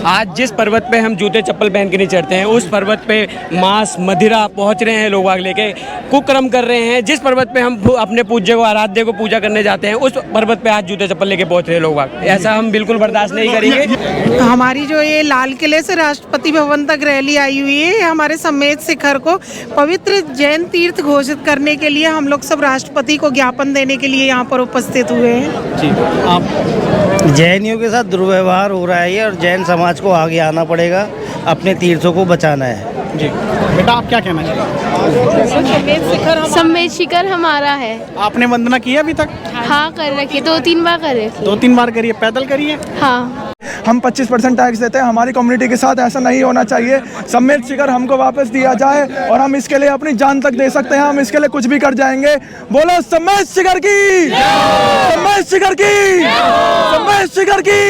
आज जिस पर्वत पे हम जूते चप्पल पहन के नहीं चढ़ते हैं, उस पर्वत पे मांस मदिरा पहुंच रहे हैं लोग आग लेके, कुकर्म कर रहे हैं। जिस पर्वत पे हम अपने पूज्य को, आराध्य को पूजा करने जाते हैं, उस पर्वत पे आज जूते चप्पल लेके पहुंच रहे हैं लोग आग। ऐसा हम बिल्कुल बर्दाश्त नहीं करेंगे। हमारी जो ये लाल किले से राष्ट्रपति भवन तक रैली आई हुई है, हमारे समेत शिखर को पवित्र जैन तीर्थ घोषित करने के लिए हम लोग सब राष्ट्रपति को ज्ञापन देने के लिए यहाँ पर उपस्थित हुए हैं जी। आप जैनियों के साथ दुर्व्यवहार हो रहा है और जैन समाज को आगे आना पड़ेगा, अपने तीर्थों को बचाना है जी। बेटा आप क्या कहना चाहेंगे? समेत शिखर हमारा है। आपने वंदना की है अभी तक? हाँ कर रखी, 2-3 बार करे। 2-3 बार करिए, पैदल करिए। हाँ। हम 25% टैक्स देते हैं, हमारी कम्युनिटी के साथ ऐसा नहीं होना चाहिए। समेत शिखर हमको वापस दिया जाए और हम इसके लिए अपनी जान तक दे सकते हैं, हम इसके लिए कुछ भी कर जाएंगे। बोलो समेत शिखर की, समेत शिखर की, समेत शिखर की।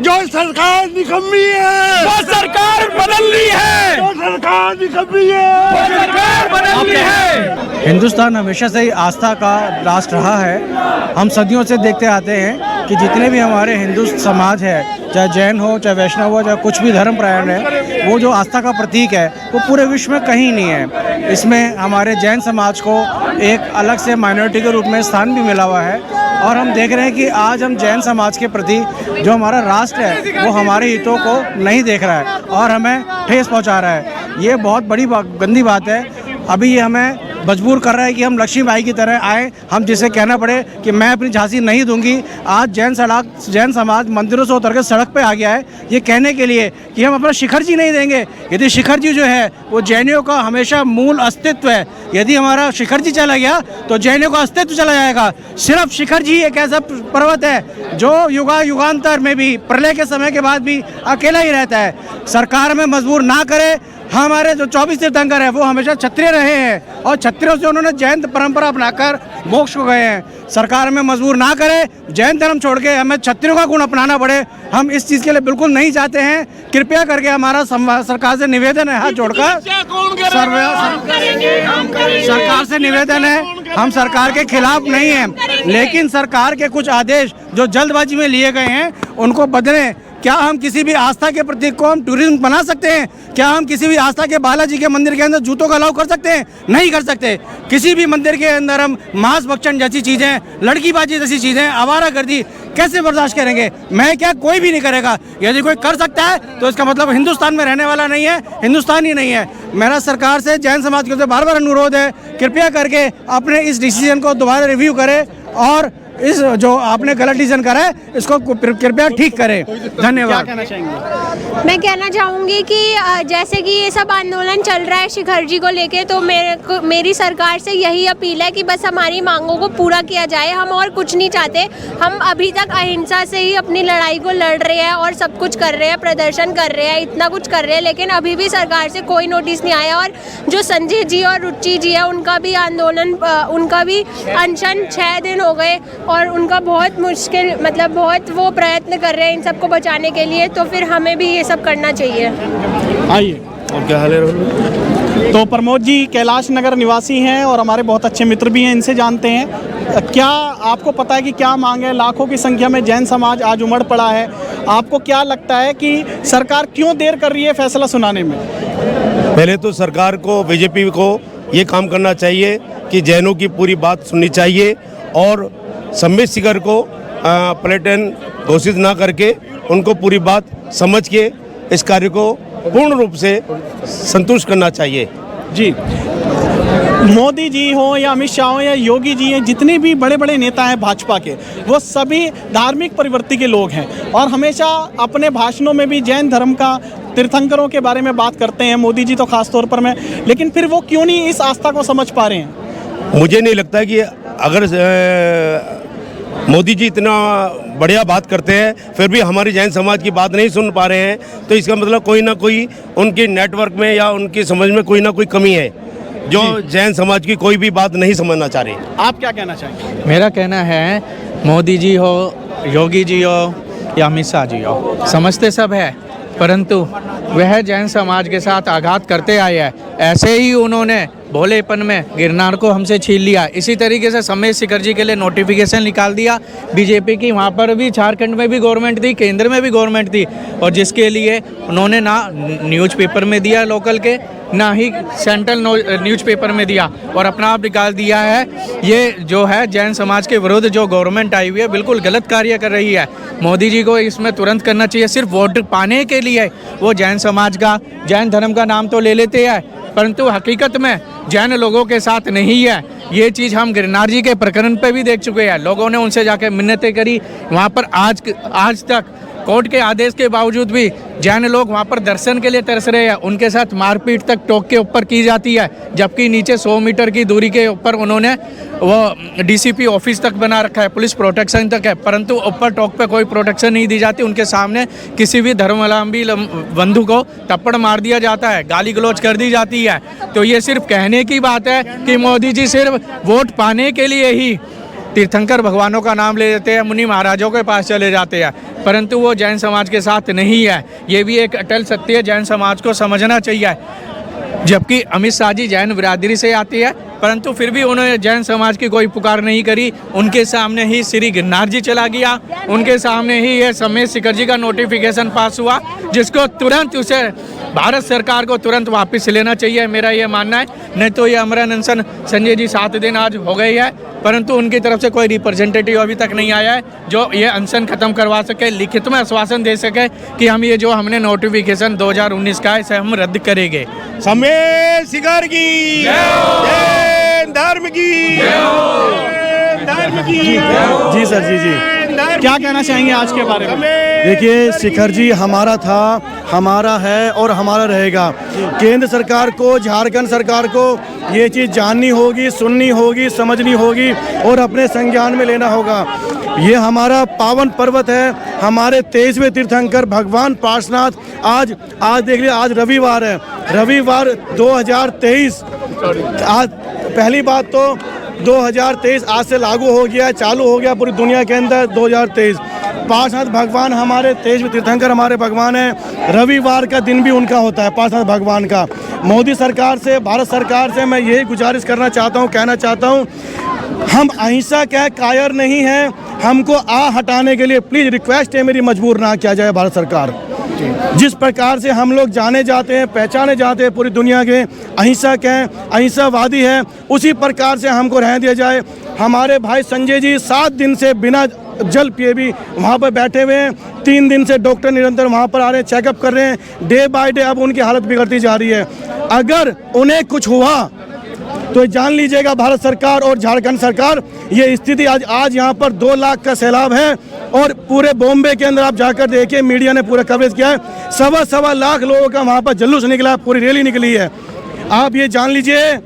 जो सरकार निकम्मी है, वो सरकार बदलनी है, जो सरकार निकम्मी है, वो सरकार बदलनी है। हिंदुस्तान हमेशा से ही आस्था का राष्ट्र रहा है। हम सदियों से देखते आते हैं कि जितने भी हमारे हिंदू समाज है, चाहे जैन हो, चाहे वैष्णव हो, चाहे कुछ भी धर्म परायण है, वो जो आस्था का प्रतीक है वो पूरे विश्व में कहीं नहीं है। इसमें हमारे जैन समाज को एक अलग से माइनॉरिटी के रूप में स्थान भी मिला हुआ है और हम देख रहे हैं कि आज हम जैन समाज के प्रति जो हमारा राष्ट्र है वो हमारे हितों को नहीं देख रहा है और हमें ठेस पहुंचा रहा है। ये बहुत बड़ी गंदी बात है। अभी ये हमें मजबूर कर रहा है कि हम लक्ष्मीबाई की तरह आए, हम जिसे कहना पड़े कि मैं अपनी झांसी नहीं दूंगी। आज जैन समाज मंदिरों से उतर के सड़क पे आ गया है ये कहने के लिए कि हम अपना शिखर जी नहीं देंगे। यदि शिखर जी जो है वो जैनियों का हमेशा मूल अस्तित्व है, यदि हमारा शिखर जी चला गया तो जैनियों का अस्तित्व चला जाएगा। सिर्फ शिखर जी एक ऐसा पर्वत है जो युगांतर में भी, प्रलय के समय के बाद भी अकेला ही रहता है। सरकार में मजबूर ना करे। हमारे जो 24 तीर्थंकर है वो हमेशा क्षत्रिय रहे हैं और क्षत्रियों से उन्होंने जैन परंपरा अपनाकर मोक्ष को गए हैं। सरकार में मजबूर ना करे, जैन धर्म छोड़ के हमें क्षत्रियों का गुण अपनाना पड़े, हम इस चीज़ के लिए बिल्कुल नहीं चाहते हैं। कृपया करके हमारा सरकार से निवेदन है, हाथ जोड़कर सरकार से निवेदन है, हम सरकार के खिलाफ नहीं हैं, लेकिन सरकार के कुछ आदेश जो जल्दबाजी में लिए गए हैं उनको बदलें। क्या हम किसी भी आस्था के प्रतीक को हम टूरिज्म बना सकते हैं? क्या हम किसी भी आस्था के बालाजी के मंदिर के अंदर जूतों का अलाउ कर सकते हैं? नहीं कर सकते। किसी भी मंदिर के अंदर हम मांस भक्षण जैसी चीज़ें, लड़कीबाजी जैसी चीज़ें, आवारागर्दी कैसे बर्दाश्त करेंगे? मैं क्या, कोई भी नहीं करेगा। यदि कोई कर सकता है तो इसका मतलब हिंदुस्तान में रहने वाला नहीं है, हिंदुस्तानी नहीं है। मेरा सरकार से, जैन समाज के बार बार अनुरोध है, कृपया करके अपने इस डिसीजन को दोबारा रिव्यू करें और इस जो आपने गलत डिसीजन करा है इसको कृपया ठीक करें। धन्यवाद। क्या कहना चाहेंगे? मैं कहना चाहूँगी कि जैसे कि ये सब आंदोलन चल रहा है शिखर जी को लेके, तो मेरी सरकार से यही अपील है कि बस हमारी मांगों को पूरा किया जाए। हम और कुछ नहीं चाहते। हम अभी तक अहिंसा से ही अपनी लड़ाई को लड़ रहे हैं और सब कुछ कर रहे हैं, प्रदर्शन कर रहे हैं, इतना कुछ कर रहे हैं, लेकिन अभी भी सरकार से कोई नोटिस नहीं आया। और जो संजय जी और रुचि जी है, उनका भी आंदोलन, उनका भी अनशन 6 दिन हो गए और उनका बहुत मुश्किल, मतलब बहुत वो प्रयत्न कर रहे हैं इन सबको बचाने के लिए। तो फिर हमें भी ये सब करना चाहिए। आइए। और क्या हाल है? तो प्रमोद जी कैलाश नगर निवासी हैं और हमारे बहुत अच्छे मित्र भी हैं, इनसे जानते हैं क्या आपको पता है कि क्या मांग है? लाखों की संख्या में जैन समाज आज उमड़ पड़ा है। आपको क्या लगता है कि सरकार क्यों देर कर रही है फैसला सुनाने में? पहले तो सरकार को, बीजेपी को ये काम करना चाहिए कि जैनों की पूरी बात सुननी चाहिए और सम्मेद शिखर को पर्यटन घोषित ना करके उनको पूरी बात समझ के इस कार्य को पूर्ण रूप से संतुष्ट करना चाहिए। जी, मोदी जी हो या अमित शाह हो या योगी जी हैं, जितने भी बड़े बड़े नेता हैं भाजपा के, वो सभी धार्मिक प्रवृत्ति के लोग हैं और हमेशा अपने भाषणों में भी जैन धर्म का, तीर्थंकरों के बारे में बात करते हैं, मोदी जी तो खास तौर पर। लेकिन फिर वो क्यों नहीं इस आस्था को समझ पा रहे हैं? मुझे नहीं लगता कि अगर मोदी जी इतना बढ़िया बात करते हैं फिर भी हमारी जैन समाज की बात नहीं सुन पा रहे हैं, तो इसका मतलब कोई ना कोई उनके नेटवर्क में या उनकी समझ में कोई ना कोई कमी है, जो जैन समाज की कोई भी बात नहीं समझना चाह रहे। आप क्या कहना चाहेंगे? मेरा कहना है, मोदी जी हो, योगी जी हो या अमित शाह जी हो, समझते सब है, परंतु वह जैन समाज के साथ आघात करते आए हैं। ऐसे ही उन्होंने भोलेपन में गिरनार को हमसे छीन लिया। इसी तरीके से सम्मेद शिखर जी के लिए नोटिफिकेशन निकाल दिया बीजेपी की। वहाँ पर भी झारखंड में भी गवर्नमेंट थी, केंद्र में भी गवर्नमेंट थी, और जिसके लिए उन्होंने ना न्यूज़पेपर में दिया लोकल के, ना ही सेंट्रल न्यूज़पेपर में दिया और अपना आप निकाल दिया है। ये जो है जैन समाज के विरुद्ध जो गवर्नमेंट आई हुई है, बिल्कुल गलत कार्य कर रही है। मोदी जी को इसमें तुरंत करना चाहिए। सिर्फ वोट पाने के लिए वो जैन समाज का, जैन धर्म का नाम तो ले लेते हैं, परंतु हकीकत में जैन लोगों के साथ नहीं है। ये चीज़ हम गिरनार जी के प्रकरण पे भी देख चुके हैं। लोगों ने उनसे जाके मिन्नतें करी, वहाँ पर आज तक कोर्ट के आदेश के बावजूद भी जैन लोग वहाँ पर दर्शन के लिए तरस रहे हैं। उनके साथ मारपीट तक टोक के ऊपर की जाती है, जबकि नीचे 100 मीटर की दूरी के ऊपर उन्होंने वो डीसीपी ऑफिस तक बना रखा है, पुलिस प्रोटेक्शन तक है, परंतु ऊपर टोक पे कोई प्रोटेक्शन नहीं दी जाती। उनके सामने किसी भी धर्मावलंबी बंधु को थप्पड़ मार दिया जाता है, गाली गलौज कर दी जाती है। तो ये सिर्फ कहने की बात है कि मोदी जी सिर्फ वोट पाने के लिए ही तीर्थंकर भगवानों का नाम ले लेते हैं, मुनि महाराजों के पास चले जाते हैं, परंतु वो जैन समाज के साथ नहीं है। ये भी एक अटल सत्य है, जैन समाज को समझना चाहिए। जबकि अमित शाह जी जैन बिरादरी से आती है, परंतु फिर भी उन्होंने जैन समाज की कोई पुकार नहीं करी। उनके सामने ही श्री गिरनार जी चला गया, उनके सामने ही ये सम्मेद शिखर जी का नोटिफिकेशन पास हुआ, जिसको तुरंत उसे भारत सरकार को तुरंत वापस लेना चाहिए, मेरा ये मानना है। नहीं तो ये अमरन अनशन संजय जी 7 दिन आज हो गई है, परंतु उनकी तरफ से कोई रिप्रेजेंटेटिव अभी तक नहीं आया है जो ये अनशन खत्म करवा सके, लिखित में आश्वासन दे सके कि हम ये जो हमने नोटिफिकेशन 2019 का है इसे हम रद्द करेंगे। सम्मेद शिखर की जैन धर्म की धर्म की। जी सर, जी क्या कहना चाहेंगे आज के बारे में? देखिए, शिखर जी हमारा था, हमारा है और हमारा रहेगा। केंद्र सरकार को, झारखंड सरकार को ये चीज़ जाननी होगी, सुननी होगी, समझनी होगी और अपने संज्ञान में लेना होगा। ये हमारा पावन पर्वत है, हमारे 23वें तीर्थंकर भगवान पार्श्वनाथ आज देख लीजिए, आज रविवार है, रविवार 2023। आज पहली बात तो 2023 आज से लागू हो गया, चालू हो गया पूरी दुनिया के अंदर 2023। पार्श्वनाथ भगवान हमारे 23वें तीर्थंकर हमारे भगवान हैं। रविवार का दिन भी उनका होता है, पार्श्वनाथ भगवान का। मोदी सरकार से, भारत सरकार से मैं यही गुजारिश करना चाहता हूँ, कहना चाहता हूँ, हम अहिंसा के कायर नहीं हैं, हमको हटाने के लिए प्लीज रिक्वेस्ट है मेरी, मजबूर ना किया जाए भारत सरकार। जिस प्रकार से हम लोग जाने जाते हैं, पहचाने जाते हैं, पूरी दुनिया के अहिंसक हैं, अहिंसावादी हैं, उसी प्रकार से हमको रहने दिया जाए। हमारे भाई संजय जी 7 दिन से बिना जल पिए भी वहाँ पर बैठे हुए हैं। 3 दिन से डॉक्टर निरंतर वहाँ पर आ रहे हैं, चेकअप कर रहे हैं। डे बाय डे अब उनकी हालत बिगड़ती जा रही है। अगर उन्हें कुछ हुआ तो जान लीजिएगा भारत सरकार और झारखंड सरकार, ये स्थिति आज यहाँ पर 2 लाख का सैलाब है और पूरे बॉम्बे के अंदर आप जाकर देखिए, मीडिया ने पूरा कवरेज किया है, 1.25 लाख लोगों का वहाँ पर जुलूस निकला है, पूरी रैली निकली है। आप ये जान लीजिए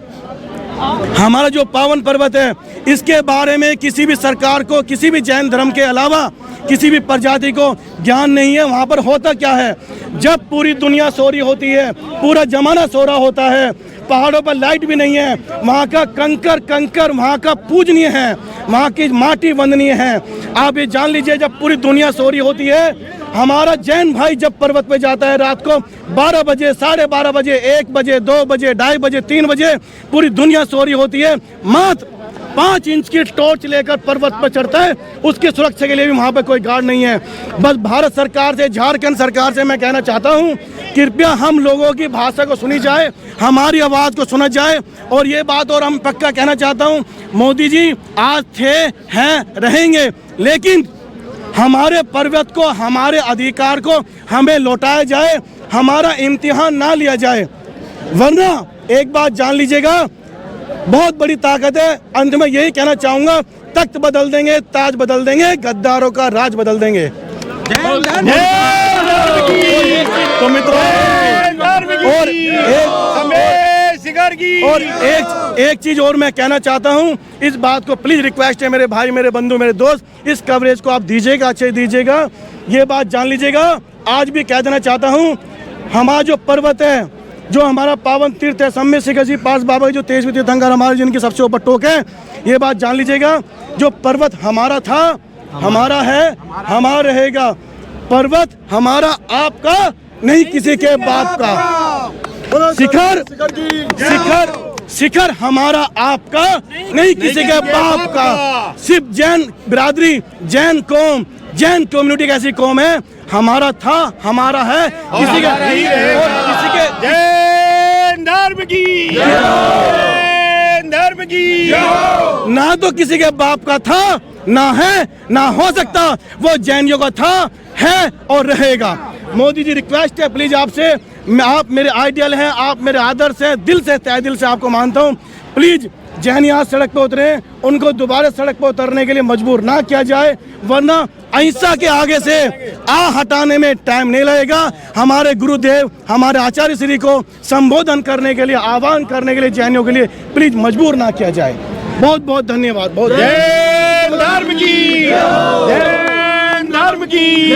हमारा जो पावन पर्वत है, इसके बारे में किसी भी सरकार को, किसी भी जैन धर्म के अलावा किसी भी प्रजाति को ज्ञान नहीं है। वहाँ पर होता क्या है, जब पूरी दुनिया सो रही होती है, पूरा जमाना सो रहा होता है, पहाड़ों पर लाइट भी नहीं है, वहाँ का कंकर वहाँ का पूजनीय है, वहाँ की माटी वंदनीय है। आप ये जान लीजिए जब पूरी दुनिया सो रही होती है, हमारा जैन भाई जब पर्वत पे जाता है रात को 12 बजे, 12:30 बजे, 1 बजे, 2 बजे, 2:30 बजे, 3 बजे, पूरी दुनिया सो रही होती है, मात्र 5 इंच की टॉर्च लेकर पर्वत पर चढ़ता है। उसकी सुरक्षा के लिए भी वहाँ पर कोई गार्ड नहीं है। बस भारत सरकार से, झारखंड सरकार से मैं कहना चाहता हूँ, कृपया हम लोगों की भाषा को सुनी जाए, हमारी आवाज़ को सुना जाए। और ये बात और हम पक्का कहना चाहता हूँ, मोदी जी आज थे, हैं, रहेंगे, लेकिन हमारे पर्वत को, हमारे अधिकार को हमें लौटाया जाए, हमारा इम्तिहान ना लिया जाए। वरना एक बात जान लीजिएगा, बहुत बड़ी ताकत है। अंत में यही कहना चाहूँगा, तख्त बदल देंगे, ताज बदल देंगे, गद्दारों का राज बदल देंगे। तो मित्रों और एक चीज और मैं कहना चाहता हूं, इस बात को प्लीज रिक्वेस्ट है मेरे भाई, मेरे बंधु, मेरे दोस्त, इस कवरेज को आप दीजिएगा, अच्छे दीजिएगा। ये बात जान लीजिएगा, आज भी कह देना चाहता हूं, हमारा जो पर्वत है, जो हमारा पावन तीर्थ है, सम्य शिखर जी पास बाबा जो 23वें तीर्थंकर हमारे, जिनकी सबसे ऊपर टोक है, ये बात जान लीजिएगा, जो पर्वत हमारा था, हमारा है, हमारा रहेगा। पर्वत हमारा आपका नहीं, किसी के बाप का। शिखर हमारा आपका नहीं, किसी के बाप का। सिर्फ जैन बिरादरी, जैन कौम, जैन कम्युनिटी की ऐसी कौम है, हमारा था, हमारा है, किसी के नहीं है। और किसी के जैन धर्म की ना तो किसी के बाप का था, ना है, ना हो सकता, वो जैनियों का था, है और रहेगा। मोदी जी रिक्वेस्ट है प्लीज आपसे, आप मेरे आइडियल हैं, आप मेरे आदर्श हैं, दिल से, तहे दिल से आपको मानता हूँ। प्लीज जैन यहाँ सड़क पे उतरे, उनको दोबारा सड़क पे उतरने के लिए मजबूर ना किया जाए, वरना अहिंसा के आगे से हटाने में टाइम नहीं लगेगा। हमारे गुरुदेव, हमारे आचार्य श्री को संबोधन करने के लिए, आह्वान करने के लिए जैनियों के लिए प्लीज मजबूर ना किया जाए। बहुत बहुत धन्यवाद। बहुत जैन धर्म की